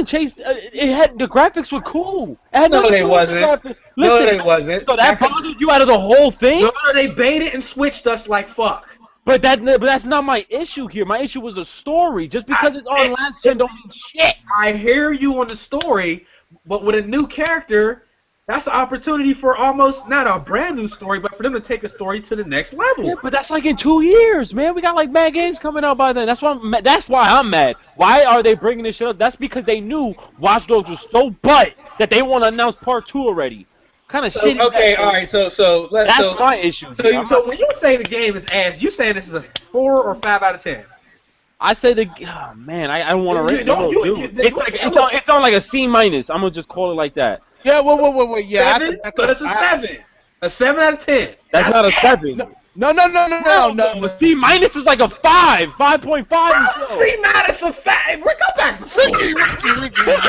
Chase. The graphics were cool. No, they wasn't. So that bothered you out of the whole thing? No, they baited and switched us like fuck. But that's not my issue here. My issue was the story. Just because it's on last gen don't mean shit. I hear you on the story, but with a new character, that's an opportunity for almost not a brand new story, but for them to take a story to the next level. Yeah, but that's like in 2 years, man. We got like mad games coming out by then. That's why I'm mad. Why are they bringing this shit up? That's because they knew Watch Dogs was so butt that they want to announce part 2 already. Kind of shitty. Okay, all right. So that's my issue. So when you say the game is ass, you saying this is a 4 or 5 out of 10? I say man, I don't want to rate it. It's on like a C-. I'm gonna just call it like that. Yeah, wait. Yeah, 7? That's a 7. A 7 out of 10. That's not a 7. No. A C- is like a 5, 5.5. C- a 5. Go back to school. Ricky,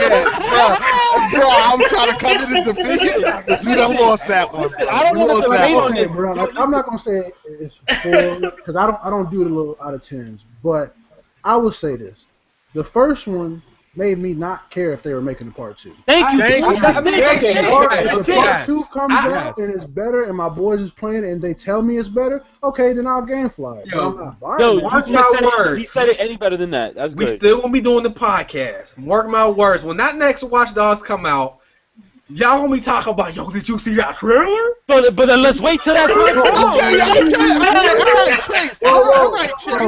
yeah, bro, I'm trying to come in as defeated. You done lost that one. Bro. I don't want to hate on Okay, it, bro. Like, I'm not gonna say it's 4 because I don't do the little out of 10s, but I will say this: the first one made me not care if they were making a part 2. Thank you. If part 2 comes out and it's better, and my boys is playing it and they tell me it's better, okay, then I'll gamefly it. Mark my words. He said it any better than that. That's good. We still gonna be doing the podcast. Mark my words. When that next Watch Dogs come out, y'all gonna be talking about, yo, did you see that trailer? But then let's wait till that time.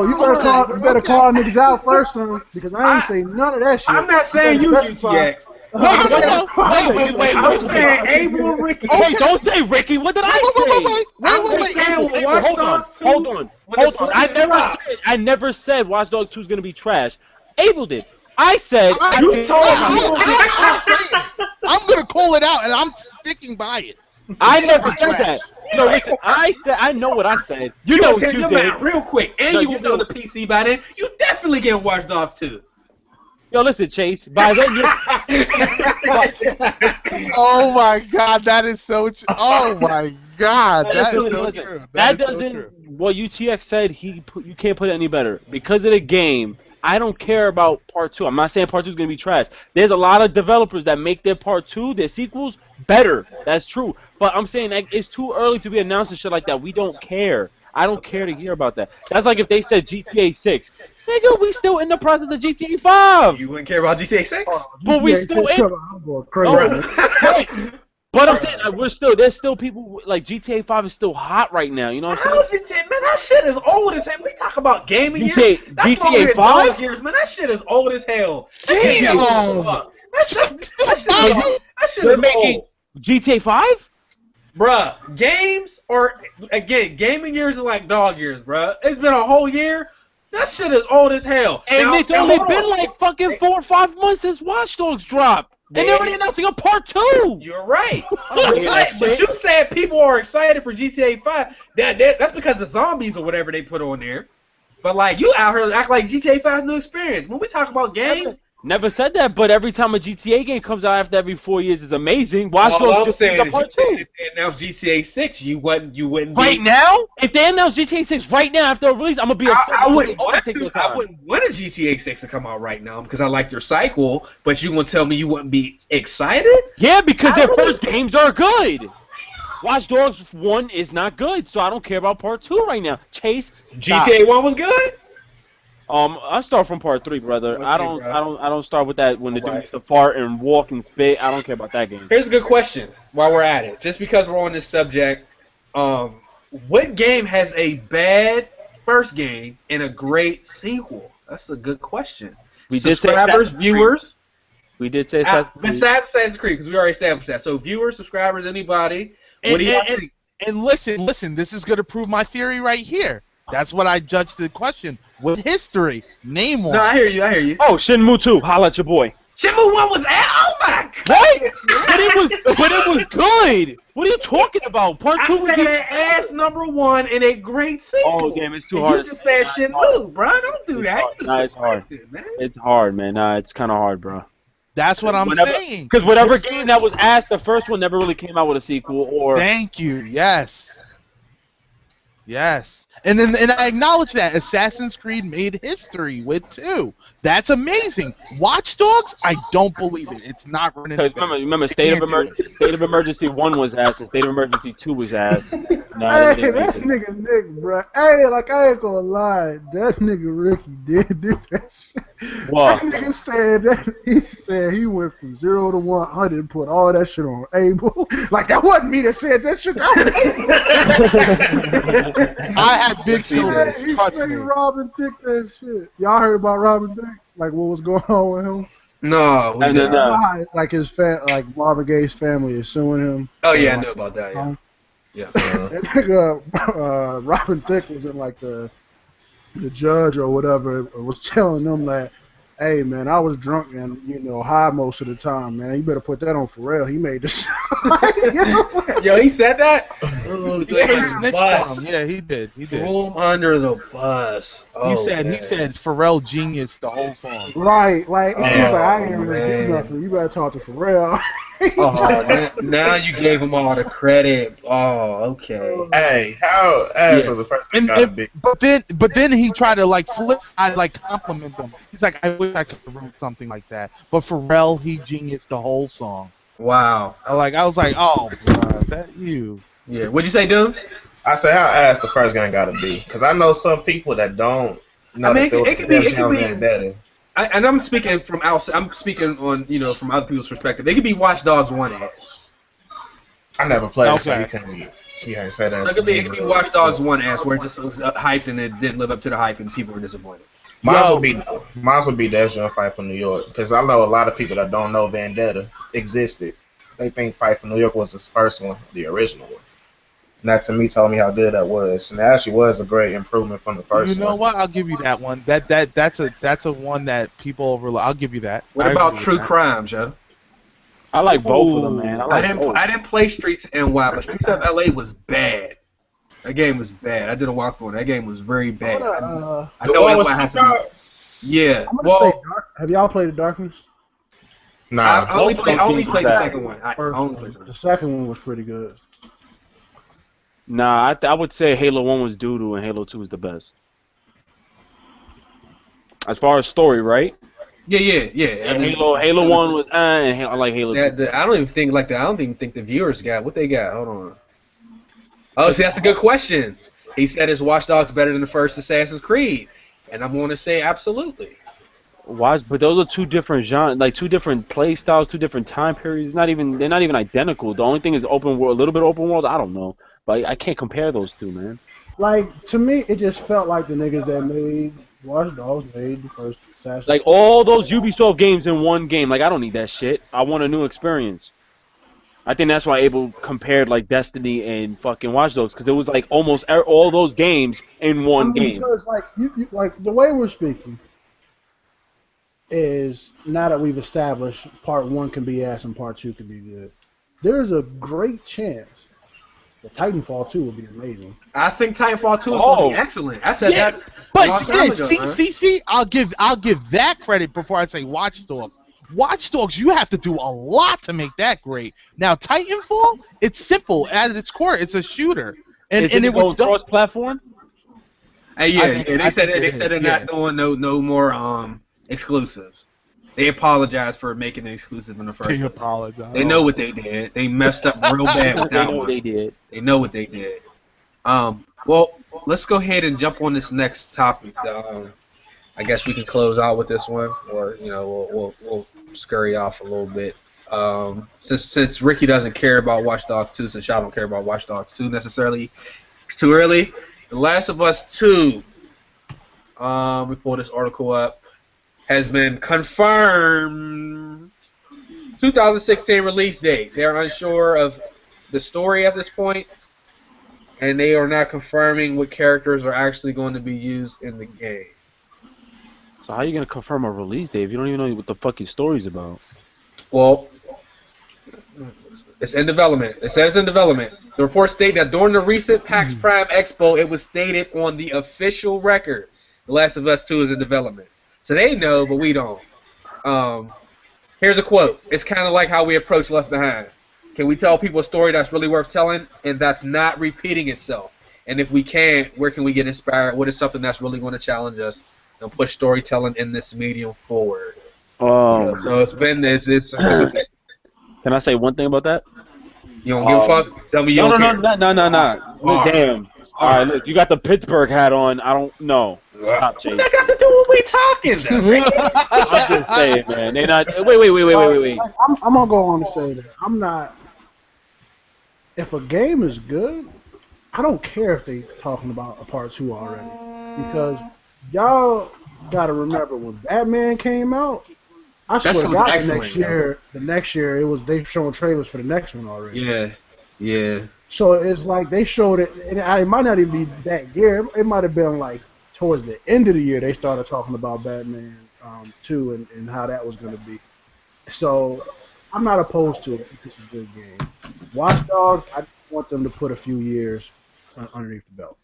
You better call niggas out first, son, because I ain't say none of that shit. I'm not saying you, UTX. Wait. I'm saying Abel and Ricky. Wait, don't say Ricky. What did I say? Wait. Watch Dogs 2. Hold on. I never said Watch Dogs 2 is gonna be trash. Abel did. I said you told me. I'm gonna call it out, and I'm sticking by it. I never said that. No, listen. I know what I said. You know what you did. Real quick, and you will be on the PC by then. You definitely getting Watch Dogs 2. Yo, listen, Chase. By then, oh my God, that is so. Oh my God, that is so true. That doesn't. What UTX said, you can't put it any better because of the game. I don't care about part 2. I'm not saying part 2 is going to be trash. There's a lot of developers that make their part 2, their sequels, better. That's true. But I'm saying that it's too early to be announcing shit like that. We don't care. I don't care to hear about that. That's like if they said GTA 6. Nigga, we still in the process of GTA 5. You wouldn't care about GTA 6? But we still in. I'm going crazy. But I'm saying there's still people like GTA 5 is still hot right now. You know what I'm saying? Man, that shit is old as hell. We talk about gaming years. That's GTA 5 years, man. That shit is old as hell. Damn. That shit is old. GTA 5? Bruh, games are, again, gaming years are like dog years, bruh. It's been a whole year. That shit is old as hell. And it's only been like fucking 4 or 5 months since Watch Dogs dropped. And they're already announcing a part 2. You're right. But you said people are excited for GTA 5. That's because of zombies or whatever they put on there. But like you out here act like GTA 5 is new experience. When we talk about games, never said that. But every time a GTA game comes out after every 4 years is amazing. Watch Dogs just saying part 2. If they announced GTA 6, you wouldn't. Right now, if they announce GTA 6 right now after a release, I'm gonna be upset. I wouldn't want a GTA 6 to come out right now because I like their cycle. But you gonna tell me you wouldn't be excited? Yeah, because their first games are good. Watch Dogs 1 is not good, so I don't care about part 2 right now. Chase, GTA 1 was good. I start from part 3, brother. Okay, I don't start with that when the dudes to fart and walk and spit. I don't care about that game. Here's a good question while we're at it. Just because we're on this subject, what game has a bad first game and a great sequel? That's a good question. Subscribers, viewers. We did say besides Assassin's Creed, because we already established that. So viewers, subscribers, anybody. What do you think? And listen, this is going to prove my theory right here. That's what I judged the question. With history, name one. No, I hear you. Oh, Shenmue 2. Holla at your boy. Shenmue 1 was oh my god! What? but it was good. What are you talking about? Part 2 was that ass number 1 and a great sequel. Oh, damn, it's too hard. You just said Shenmue, bro. Don't do that. Nah, it's hard. It's hard, man. Nah, it's kind of hard, bro. That's what I'm saying. Because whatever game that was asked, the first one never really came out with a sequel. Or thank you. Yes. And I acknowledge that Assassin's Creed made history with 2. That's amazing. Watch Dogs, I don't believe it. It's not running. Because remember, State of Emergency 1 was ass, and State of Emergency 2 was ass. Nah, Hey, that nigga Nick, bro. Hey, like I ain't gonna lie, that nigga Ricky did do that shit. What? That nigga said that he said he went from 0 to 100 and put all that shit on Abel. Like that wasn't me that said that shit. That was Abel. I had big shoulders. He Trust straight me. Robin Thicke that shit. Y'all heard about Robin Thicke? Like what was going on with him? No. And then, Like his like Marvin Gaye's family is suing him. Oh yeah, I know about that. Yeah. Yeah. That nigga Robin Thicke was in like the judge or whatever was telling them that, hey man, I was drunk and high most of the time, man. You better put that on Pharrell. He made this. Yo, he said that? Yeah, he did. Throw him under the bus. He said Pharrell genius the whole song. Right, like he's like, I ain't really man. do nothing. You better talk to Pharrell. Now you gave him all the credit. Oh, okay. Hey, how ass was the first thing got big? But then he tried to like flip side, like compliment them. He's like, I wish I could have wrote something like that. But Pharrell, he genius the whole song. Wow. I was like, oh, bro, that you. Yeah. What'd you say, Dooms? I say how ass the first gun gotta be, because I know some people that don't know I mean, that it could be better. And I'm speaking from outside. I'm speaking on from other people's perspective. They could be Watch Dogs 1 ass. I never played it, so Okay. you can't. She ain't said that. So it could be Watch Dogs 1 ass, where it just was hyped and it didn't live up to the hype and people were disappointed. Mine would be Def Jam Fight for New York, because I know a lot of people that don't know Vendetta existed. They think Fight for New York was the first one, the original one. And that to me told me how good that was, and it actually was a great improvement from the first one. You know what? I'll give you that one. That's a one that people overlook. I'll give you that. What about True Crime, Joe? I like both of them, man. I didn't play Streets NY, but Streets of LA was bad. That game was bad. I did a walkthrough. That game was very bad. I know NY has to be. Yeah. I'm gonna say have y'all played The Darkness? Nah. I only played the second one. The second one was pretty good. Nah, I would say Halo 1 was doo-doo and Halo 2 is the best. As far as story, right? Yeah. And Halo 1 was and I like Halo 2. I don't even think the viewers got what they got. Hold on. Oh, see, that's a good question. He said, "Is Watch Dogs better than the first Assassin's Creed?" And I'm going to say absolutely. But those are two different genres, like two different play styles, two different time periods. They're not even identical. The only thing is open world, a little bit open world. I don't know, but I can't compare those two, man. Like to me, it just felt like the niggas that made Watch Dogs made the first Assassin's Like all those Ubisoft games in one game. Like I don't need that shit. I want a new experience. I think that's why Abel compared like Destiny and fucking Watch Dogs, because it was like almost all those games in one game. Because like you like the way we're speaking is now that we've established part 1 can be ass and part 2 can be good. There's a great chance that Titanfall 2 will be amazing. I think Titanfall 2 is going to be excellent. I said that a long time ago. See, I'll give that credit before I say Watch Dogs. Watch Dogs, you have to do a lot to make that great. Now Titanfall, it's simple at its core. It's a shooter, and it was cross-platform. Hey, they said they're not doing no more exclusives. They apologized for making it exclusive in the first place. They apologize. They know what they did. They messed up real bad with that one. They know what they did. Well, let's go ahead and jump on this next topic. I guess we can close out with this one, or we'll scurry off a little bit. Since Ricky doesn't care about Watch Dogs 2, since y'all don't care about Watch Dogs 2 necessarily, it's too early. The Last of Us 2. We pull this article up. Has been confirmed 2016 release date. They're unsure of the story at this point, and they are not confirming what characters are actually going to be used in the game. So how are you gonna confirm a release date if you don't even know what the fucking story's about? Well, it's in development. It says in development. The reports state that during the recent PAX Prime Expo, it was stated on the official record, The Last of Us 2 is in development. So they know, but we don't. Here's a quote. It's kind of like how we approach Left Behind. Can we tell people a story that's really worth telling and that's not repeating itself? And if we can't, where can we get inspired? What is something that's really going to challenge us and push storytelling in this medium forward? So it's been this. It's Can I say one thing about that? you don't give a fuck. Tell me you No, don't no, care. no, no, no, no. All right. Damn. All right, look, you got the Pittsburgh hat on. I don't know. Stop, What Chase. that got to do with we talking? Though? I'm just saying, man. They're not. Wait. Like, I'm gonna go on to say that I'm not. If a game is good, I don't care if they talking about a part 2 already, because y'all gotta remember when Batman came out. I swear to was God, excellent, the next year it was they showing trailers for the next one already. Yeah. So it's like they showed it, and it might not even be that year. It might have been like towards the end of the year they started talking about Batman 2 and how that was going to be. So I'm not opposed to it if it's a good game. Watch Dogs, I want them to put a few years underneath the belt.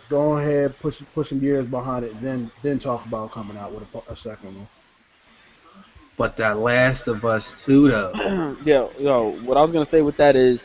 Go ahead, put some years behind it, then talk about coming out with a second one. But that Last of Us 2 though. Yo, what I was gonna say with that is,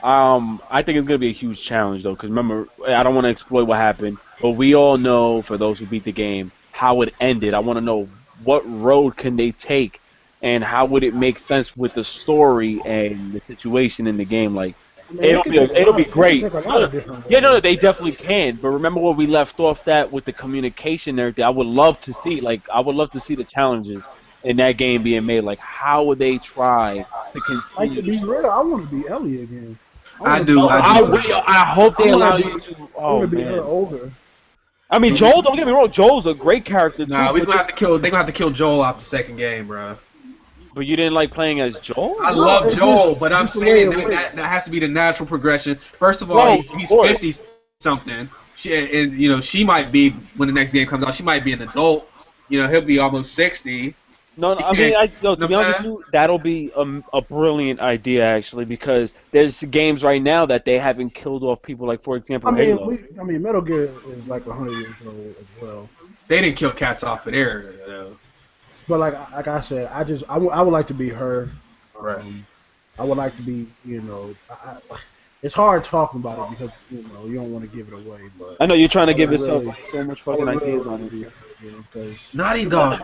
I think it's gonna be a huge challenge though, because remember, I don't want to exploit what happened, but we all know, for those who beat the game, how it ended. I want to know what road can they take, and how would it make sense with the story and the situation in the game. Like, it'll be great. Yeah, no, they definitely can. But remember where we left off that with the communication and everything. I would love to see the challenges in that game being made. Like, how would they try to Like, to continue? be real, I want to be Ellie again. I do. I hope they allow you to. I Oh want to be her man. older. I mean, Joel. Don't get me wrong. Joel's a great character too. Nah, we gonna have to kill. They gonna have to kill Joel off the second game, bro. But you didn't like playing as Joel? I love Joel, but I'm just the saying way it that has to be the natural progression. First of all, No, he's of course. 50 something. And she might be, when the next game comes out, she might be an adult. He'll be almost 60. No, I mean, to be honest with you, that'll be a brilliant idea actually, because there's games right now that they haven't killed off people. Like, for example, Halo. Metal Gear is like 100 years old as well. They didn't kill cats off of there, though. But like I said, I would like to be her. Right. I would like to be, it's hard talking about it because you don't want to give it away. But I know you're trying to give yourself so much fucking ideas on it. Naughty Dog.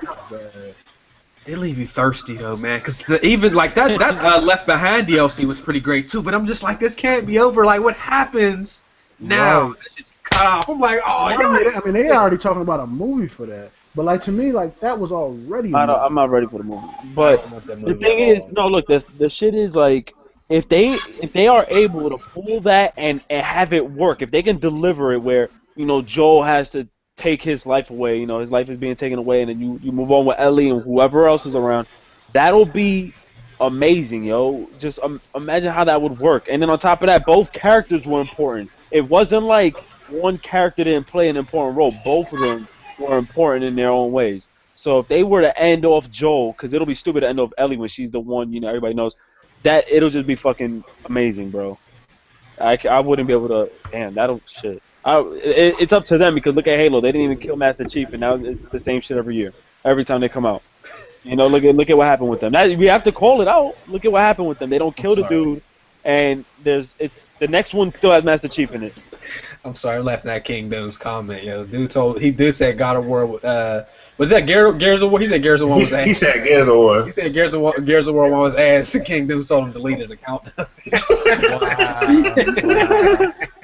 They leave you thirsty though, man. Cause even like that Left Behind DLC was pretty great too. But I'm just like, this can't be over. Like, what happens now? Right. That shit just cut off. I'm like, I mean, they already talking about a movie for that. But like, to me, like, that was already. I'm not ready for the movie. But the thing is, no, look, the shit is like, if they are able to pull that and have it work, if they can deliver it where Joel has to take his life away, his life is being taken away, and then you move on with Ellie and whoever else is around, that'll be amazing, yo. Just imagine how that would work. And then on top of that, both characters were important. It wasn't like one character didn't play an important role. Both of them were important in their own ways. So if they were to end off Joel, because it'll be stupid to end off Ellie when she's the one, everybody knows, that it'll just be fucking amazing, bro. I wouldn't be able to. Damn, that'll shit. It's up to them, because look at Halo. They didn't even kill Master Chief, and now it's the same shit every year. Every time they come out. Look at what happened with them. We have to call it out. Look at what happened with them. They don't kill the dude, and the next one still has Master Chief in it. I'm sorry, I'm laughing at KiiNGxDooMs comment, yo. He did say God of War. Was that Gears of War? He said Gears of War was ass. He said Gears of War. He said Gears of War was ass. KiiNGxDooMs told him to delete his account. Wow.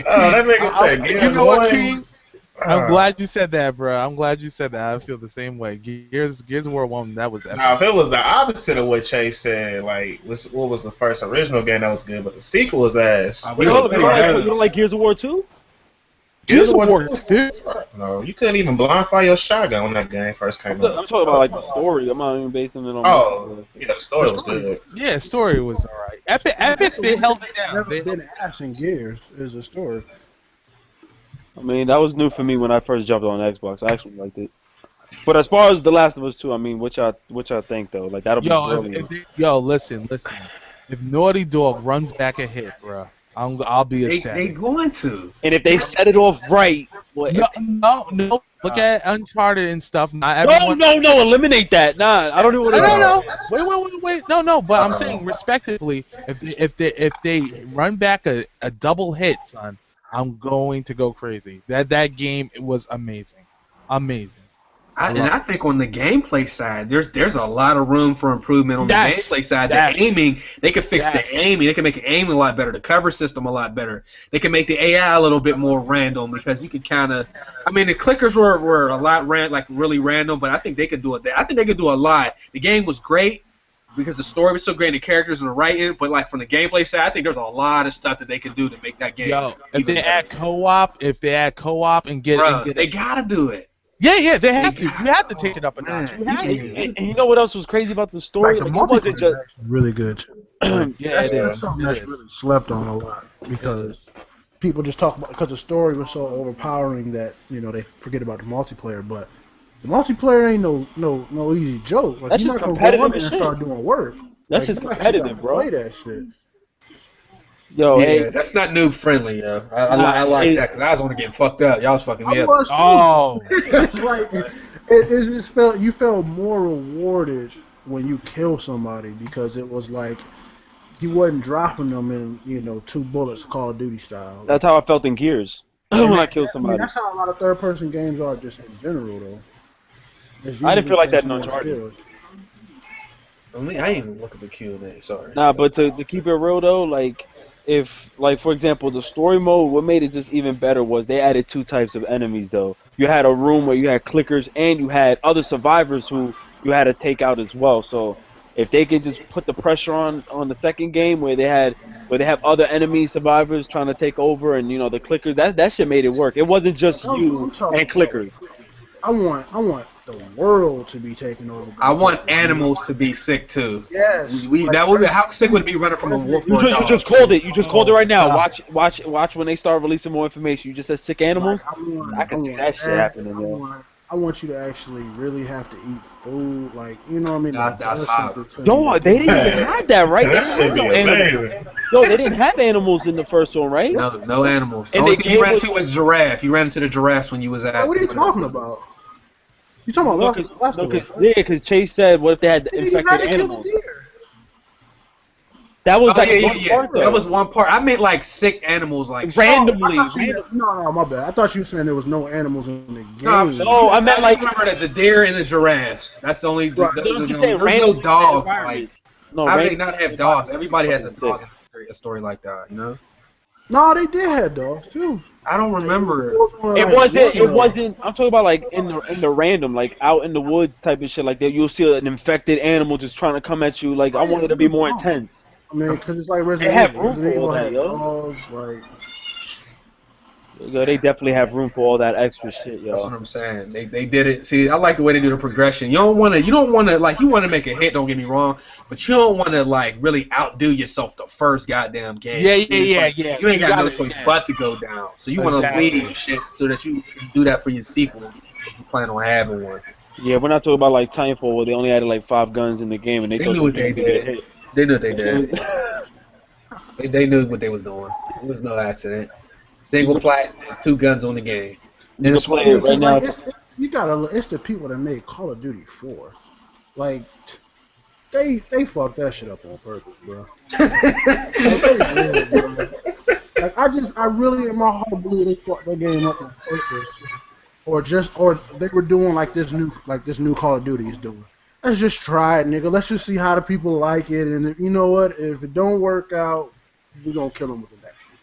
Oh, that nigga said Gears of War. King? I'm glad you said that, bro. I'm glad you said that. I feel the same way. Gears of War 1, that was epic. Now, if it was the opposite of what Chase said, like, what was the first original game that was good, but the sequel was ass. You don't like Gears of War 2? Gears of War 2? No, you couldn't even blind fire your shotgun when that game first came out. I'm talking about like the story. I'm not even basing it on. Yeah, the story was good. Yeah, the story was alright. Epic, they held it down. Never been ass in Gears is a story. I mean, that was new for me when I first jumped on Xbox. I actually liked it. But as far as The Last of Us 2, I mean, what y'all think though? Like, that'll be brilliant. Listen. If Naughty Dog runs back a hit, bro, I'll be ecstatic. They going to. And if they set it off right, no. Look at Uncharted and stuff. Not everyone. No, eliminate that. Nah, I don't even want to. No. Wait. No. But I'm saying respectively, if they run back a double hit, son, I'm going to go crazy. That game was amazing. Amazing. I think on the gameplay side, there's a lot of room for improvement on the gameplay side. Yes. The aiming, they can fix the aiming. They can make the aiming a lot better. The cover system a lot better. They can make the AI a little bit more random because you could kind of. I mean, the clickers were a lot really random, but I think they could do it. I think they could do a lot. The game was great because the story was so great, and the characters and the writing. But like from the gameplay side, I think there's a lot of stuff that they could do to make that game. Yo, if they add co-op, and get they gotta do it. Yeah, they have to. You have to take it up a notch. And you know what else was crazy about the story? Like, the Like, it wasn't multiplayer is just actually really good too. Yeah, That's something that's really slept on a lot because people just talk about because the story was so overpowering that they forget about the multiplayer. But the multiplayer ain't no easy joke. Like, That's you're just not gonna go up competitive and shit. start doing work. That's Like, just you actually competitive, gotta bro. Play that shit. Yo, Yeah, hey, that's not noob friendly, yo. I like that because I was only getting fucked up. Y'all was fucking me I up. was too. Oh. It's like it just you felt more rewarded when you kill somebody because it was like you wasn't dropping them in 2 bullets Call of Duty style. that's how I felt in Gears when I killed I mean, somebody. that's how a lot of third-person games are just in general, though. I didn't feel like that in Uncharted. I ain't even look at the Q&A. Sorry. Nah, but to keep it real though, like for example, the story mode, what made it just even better was they added 2 types of enemies though. You had a room where you had clickers and you had other survivors who you had to take out as well. So if they could just put the pressure on the second game where they have other enemy survivors trying to take over and the clickers, that shit made it work. It wasn't just you and clickers. I want the world to be taken over. I want animals to be sick too. Yes. How sick would it be running from a wolf or a dog? You just called it. You just called it right now. Watch when they start releasing more information. You just said sick animals. I can see that shit happening, yo. I want you to actually really have to eat food, like you know what I mean. That's hot. Yo, they didn't even have that, right? That should be amazing. Yo, they didn't have animals in the first one, right? No animals. The And only the thing you game ran was- into was giraffe. You ran into the giraffes when you was at. What are you talking about? You talking about last of Us, right? Because Chase said, what if they had You infected had to kill animals? the deer. That was like yeah. one part, though. That was one part. I meant like sick animals, like randomly. No, my bad. I thought you were saying there was no animals in the game. No, I meant like. Remember that the deer and the giraffes. That's the only. Right. There's I'm saying no random dogs. environment. Like, No, how do they random- not have dogs? Everybody has a dog in a story like that, you know? No, they did have dogs too. I don't remember. It wasn't. I'm talking about like in the random, like out in the woods type of shit. Like that, you'll see an infected animal just trying to come at you. Like I wanted to be more intense. I mean, because it's like Resident have Evil. room for Resident Evil all that, had yo. dogs, like. Yo, they definitely have room for all that extra shit, That's what yo. I'm saying. They did it. See, I like the way they do the progression. You don't want to like you want to make a hit. Don't get me wrong, but you don't want to like really outdo yourself the first goddamn game. Yeah. You ain't got no choice but to go down. So you want to lead shit so that you can do that for your sequel if you plan on having one. Yeah, we're not talking about like Titanfall where they only added like 5 guns in the game and they thought knew what they the game would get did. hit. They knew what they did. They knew what they was doing. It was no accident. Single plat, 2 guns on the game. You can play it right now. It's the people that made Call of Duty 4. Like, they fucked that shit up on purpose, bro. Like, I really in my heart believe they fucked that game up on purpose, or they were doing like this new Call of Duty is doing. Let's just try it, nigga. Let's just see how the people like it, and if, you know what? If it don't work out, we gonna kill them with the next one.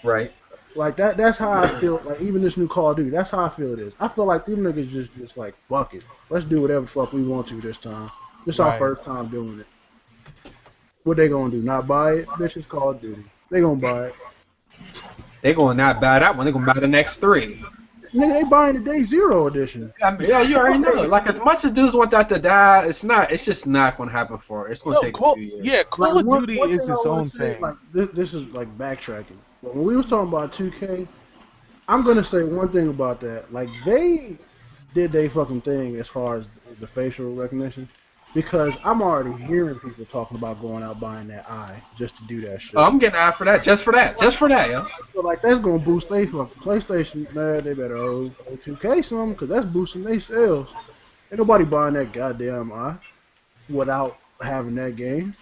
Right. Like that's how I feel. Like even this new Call of Duty, that's how I feel it is. I feel like them niggas just like fuck it. Let's do whatever fuck we want to this time. This our first time doing it. What they gonna do? Not buy it? Bitch, it's Call of Duty. They gonna buy it. They gonna not buy that one. They gonna buy the next 3. Nigga, they buying the Day Zero edition. I mean, yeah, you already know. Like as much as dudes want that to die, it's just not gonna happen for it. It's gonna take a few years. Yeah, Call of Like, Duty one is thing I its wanna own say, thing. Like this is like backtracking. But when we was talking about 2K, I'm gonna say one thing about that. Like they did they fucking thing as far as the facial recognition, because I'm already hearing people talking about going out buying that eye just to do that shit. Oh, I'm getting out for that. Just for that, yo. So like that's gonna boost they fucking PlayStation. Man, they better owe 2K something, because that's boosting their sales. Ain't nobody buying that goddamn eye without having that game.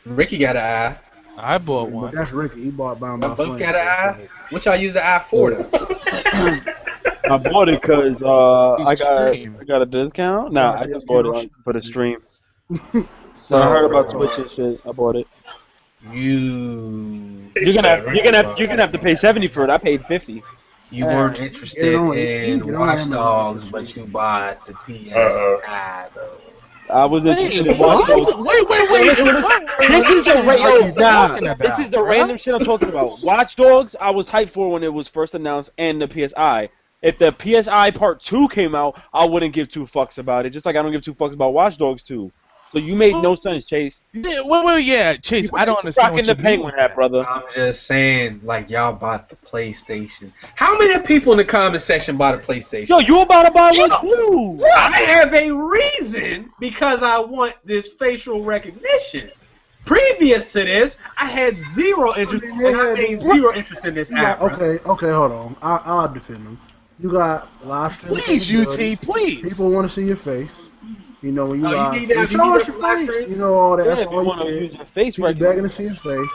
Ricky got an eye. I bought But one. that's Ricky. He bought Bound by Both Flame. got an eye. What y'all use the eye for though? I bought it because I Stream. got a discount. Nah, Yeah, I just bought it discount. for the stream. So When I heard about Switch and shit, I bought it. You're gonna have to pay $70 for it. I paid $50. You weren't interested Get on- in get on Watch Amazon. Dogs, but you bought the PS5 though. I was Wait, interested in Watch Dogs. wait. This is the this is the bro? random shit I'm talking about. Watch Dogs, I was hyped for when it was first announced, and the PSI. If the PSI Part 2 came out, I wouldn't give two fucks about it. Just like I don't give two fucks about Watch Dogs 2. So you made no sense, Chase. Yeah, yeah, Chase. I don't understand Rocking what the you mean penguin with hat, that. brother. I'm just saying, like y'all bought the PlayStation. How many people in the comment section bought a PlayStation? Yo, you about to buy one too? I have a reason because I want this facial recognition. Previous to this, I had zero interest, and I made zero interest in this app. bro. Okay, hold on. I'll defend them. You got live streaming. Please, UT, please. People want to see your face. You know, when you Oh, live, you need that- you show need us that your live face. stream? You know, all that. Yeah, That's if you all want to you use get. your face People right begging to see your face.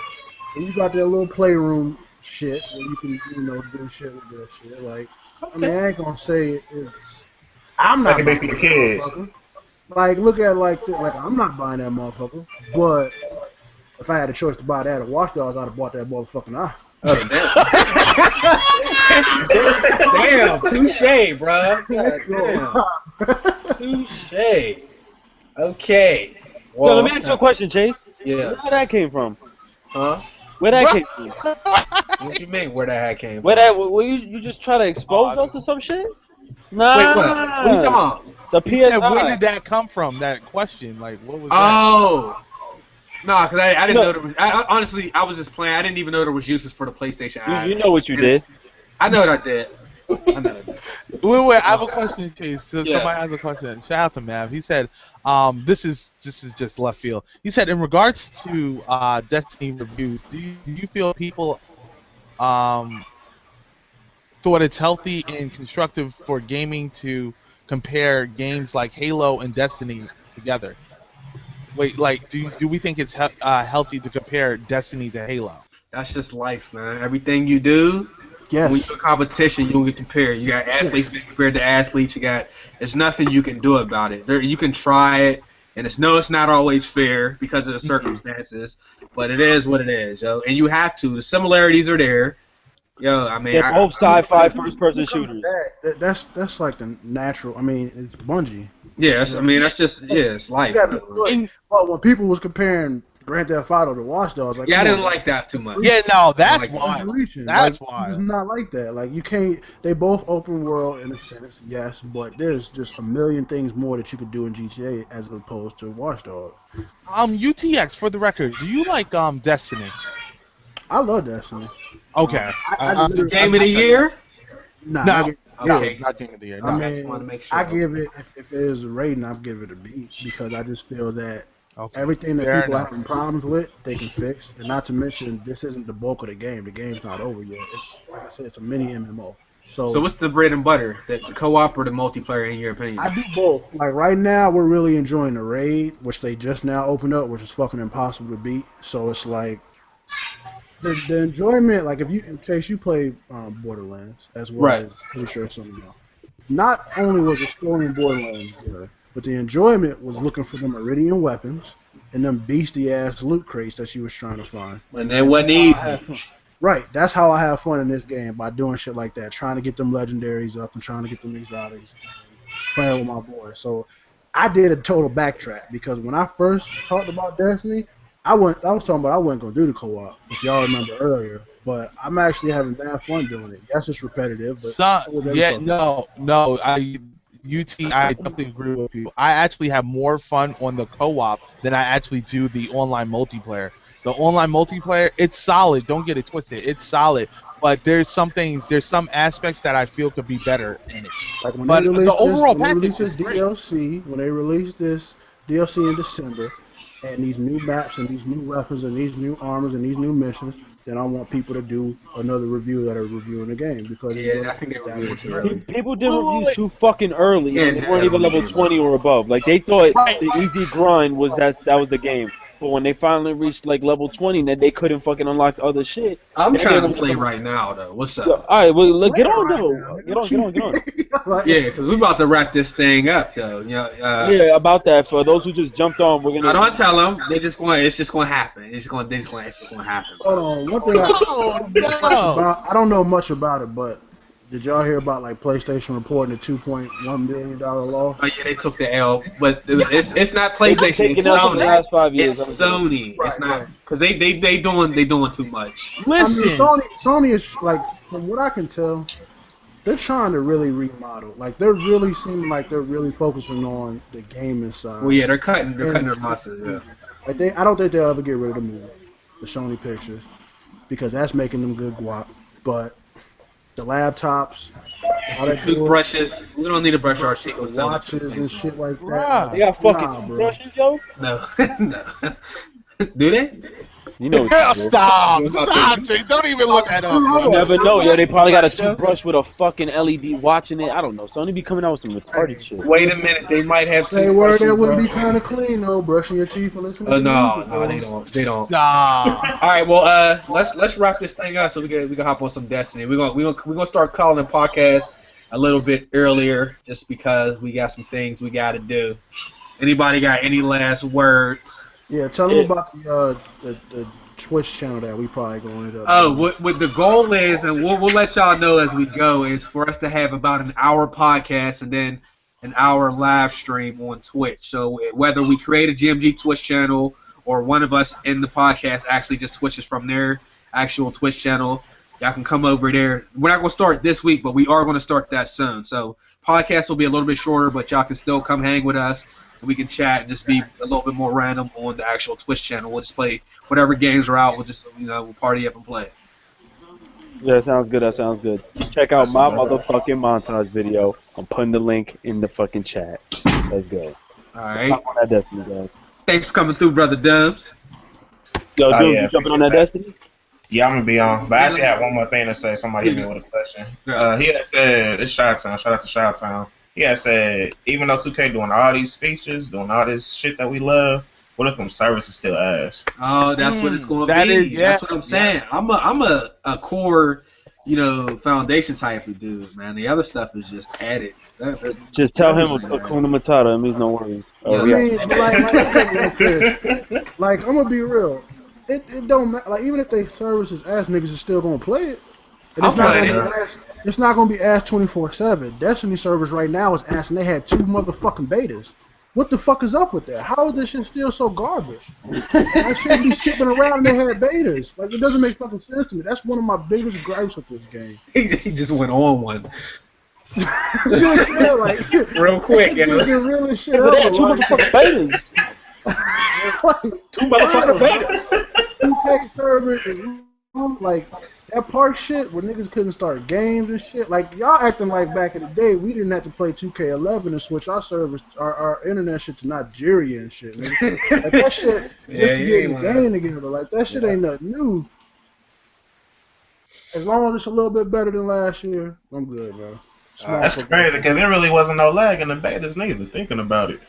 And you got that little playroom shit where you can, do shit with that shit. Like, I mean, I ain't gonna say it's. I'm not That can be buying for the that kids. motherfucker. Like, look at it like this. Like, I'm not buying that motherfucker. But if I had a choice to buy that or Watch Dogs, I'd have bought that motherfucking eye. Oh, damn, touche, bro. Damn. Touche. Okay. So let me ask you a question, Chase. Yeah. Where that came from? Huh? Where that came from? What you mean? Where that hat came from? Where that? Were you just try to expose us or some shit? Nah. Wait, what? What are you talking about? The He said, where PSI. did that come from? That question, like, what was that? Oh. Nah, because I didn't know there was. Honestly, I was just playing. I didn't even know there was uses for the PlayStation. You know what you did. I know what I did. I know what I did. Wait, I have a question, Chase. So Yeah. Somebody has a question. Shout out to Mav. He said, this is just left field. He said, in regards to Destiny reviews, do you feel people thought it's healthy and constructive for gaming to compare games like Halo and Destiny together? Wait, like, do we think it's healthy to compare Destiny to Halo? That's just life, man. Everything you do, when Yes. you're in competition, you get compared. You got athletes being compared to athletes. There's nothing you can do about it. You can try it, and it's not always fair because of the circumstances, but it is what it is, yo. And you have to. The similarities are there. Yo, I mean, They're both sci-fi first-person shooters. That's like the natural. I mean, it's Bungie. Yes, I mean that's just it's life. You gotta do it. Well, when people was comparing Grand Theft Auto to Watch Dogs, like, Yeah, I come didn't on, like that too much. Yeah, no, that's like why. reaching. That's like, why. It's not like that. Like, you can't. They both open world in a sense, yes, but there's just a million things more that you could do in GTA as opposed to Watch Dogs. UTX, for the record, do you like Destiny? I love Destiny. Okay. Game of the year? Nah, No. I give- Okay. Not Game of the Year. I No. I just wanna mean, make sure. I give it if it is a rating, I'd give it a B because I just feel that Okay. everything that Fair people are enough. having problems with, they can fix. And not to mention, this isn't the bulk of the game. The game's not over yet. It's like I said, it's a mini MMO. So what's the bread and butter? The co-op or the multiplayer in your opinion? I do both. Like right now, we're really enjoying the raid, which they just now opened up, which is fucking impossible to beat. So it's like the enjoyment. Like if you, in case you play Borderlands as well, Right. as pretty sure some of y'all. Not only was the story in Borderlands good, but the enjoyment was looking for them Iridian weapons and them beastie ass loot crates that she was trying to find. And that wasn't I easy. have fun. Right, that's how I have fun in this game, by doing shit like that, trying to get them legendaries up and trying to get them exotics, playing with my boy. So I did a total backtrack because when I first talked about Destiny, I was talking about I wasn't gonna do the co-op, if y'all remember earlier. But I'm actually having bad fun doing it. Yes, it's repetitive, but so was every Yeah, fucking- no. I definitely agree with you. I actually have more fun on the co-op than I actually do the online multiplayer. The online multiplayer, it's solid. Don't get it twisted. It's solid, but there's some aspects that I feel could be better in it. Like when But they released the overall when they package released this is great. DLC, when they released this DLC in December, and these new maps and these new weapons and these new armors and these new missions, then I want people to do another review that are reviewing the game because it's Yeah, gonna I think they be that reviewed it much too better. early. People did Wait, reviews wait. too fucking early, Yeah, and they weren't even level 20 or above. Like they thought the easy grind was that was the game. But when they finally reached like level 20, then they couldn't fucking unlock the other shit. I'm That trying game to play was- right now though. What's Yo, up? all right, well, get on Right though. now, Get on. Like, Yeah, because we about to wrap this thing up though. Yeah, about that. For those who just jumped on, we're I gonna. don't tell them. It's just going to happen. It's just going to happen. Hold on, one thing Oh no! I don't know much about it, but did y'all hear about like PlayStation reporting a $2.1 million loss? Oh yeah, they took the L, but it's not They've been PlayStation. taking It's out for the Sony. last 5 years. It's Sony. It's Right, not because they doing too much. I mean, Listen, Sony is like, from what I can tell, they're trying to really remodel. Like they're really seeming like they're really focusing on the gaming side. Well, yeah, they're cutting their losses. Yeah. Like I don't think they'll ever get rid of the movie, the Sony pictures, because that's making them good guap. But the laptops, all that Toothbrushes. We don't need to brush our teeth with watches and shit like that. Bruh. They got fucking Nah, bro. toothbrushes, yo. No, no. Do they? You know. hell, What you stop, Jay. Don't even look that up. You Bro. never know, yo. They probably got a toothbrush with a fucking LED watch in it. I don't know. Sony be coming out with some retarded shit. Wait a minute, they might have Say word, toothbrushes. that would be bro. kind of clean though, brushing your teeth and listening. to No, music, no, bro. they don't. Stop. All right, well, let's wrap this thing up so we can hop on some Destiny. We're gonna start calling the podcast a little bit earlier just because we got some things we got to do. Anybody got any last words? Yeah, tell them about the Twitch channel that we probably going to end up. Oh, doing. what the goal is, and we'll let y'all know as we go, is for us to have about an hour podcast and then an hour live stream on Twitch. So whether we create a GMG Twitch channel or one of us in the podcast actually just twitches from their actual Twitch channel, y'all can come over there. We're not going to start this week, but we are going to start that soon. So podcast will be a little bit shorter, but y'all can still come hang with us. And we can chat and just be a little bit more random on the actual Twitch channel. We'll just play whatever games are out. We'll just, we'll party up and play. Yeah, that sounds good. That sounds good. Check out my motherfucking montage video. I'm putting the link in the fucking chat. Let's go. All right. Hop on that Destiny, guys. Thanks for coming through, Brother Dubs. Yo, dude, yeah, you jumping on that appreciate that. Destiny? Yeah, I'm gonna be on. But I actually have one more thing to say. Somebody hit me with a question. He had said, it's Chi-Town. Shout out to Chi-Town. He had said, even though 2K doing all these features, doing all this shit that we love, what if them services still ass? Oh, that's what it's going to that be. is- yeah. That's what I'm saying. I'm a core, foundation type of dude, man. The other stuff is just added. Just tell him Seriously, man. Hakuna Matata. It means no worries. Yeah. I mean, like this. Like, I'm gonna be real. It don't matter. Like, even if they services ass, niggas is still gonna play it. And I'm playing it's not gonna be ass 24/7. Destiny servers right now is ass, and they had 2 motherfucking betas. What the fuck is up with that? How is this shit still so garbage? I shouldn't be skipping around and they had betas. Like, it doesn't make fucking sense to me. That's one of my biggest gripes with this game. He just went on one Real shit, like, real quick. the real shit But they had ever, two like, motherfucking betas. like, 2 motherfucking betas. 2K servers is like that park shit where niggas couldn't start games and shit. Like, y'all acting like back in the day we didn't have to play 2K11 and switch our servers, our internet shit to Nigeria and shit. Nigga. Like, that shit just to get the game together. Like, that shit ain't nothing new. As long as it's a little bit better than last year, I'm good, bro. That's crazy, because there really wasn't no lag in the betas, neither, thinking about it.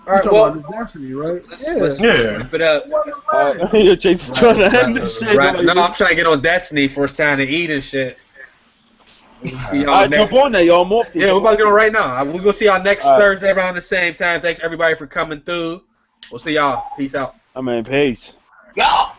All right, You well, talking about the Destiny, right? let's Yeah. wrap it up. Your Chase is trying to end this shit. No, I'm trying to get on Destiny for a sign to eat and shit. We'll see y'all All right, jump next. on that, y'all. More. Yeah, we're about to get on right now. We're gonna see y'all next All right. Thursday around the same time. Thanks everybody for coming through. We'll see y'all. Peace out. I mean, peace. Y'all.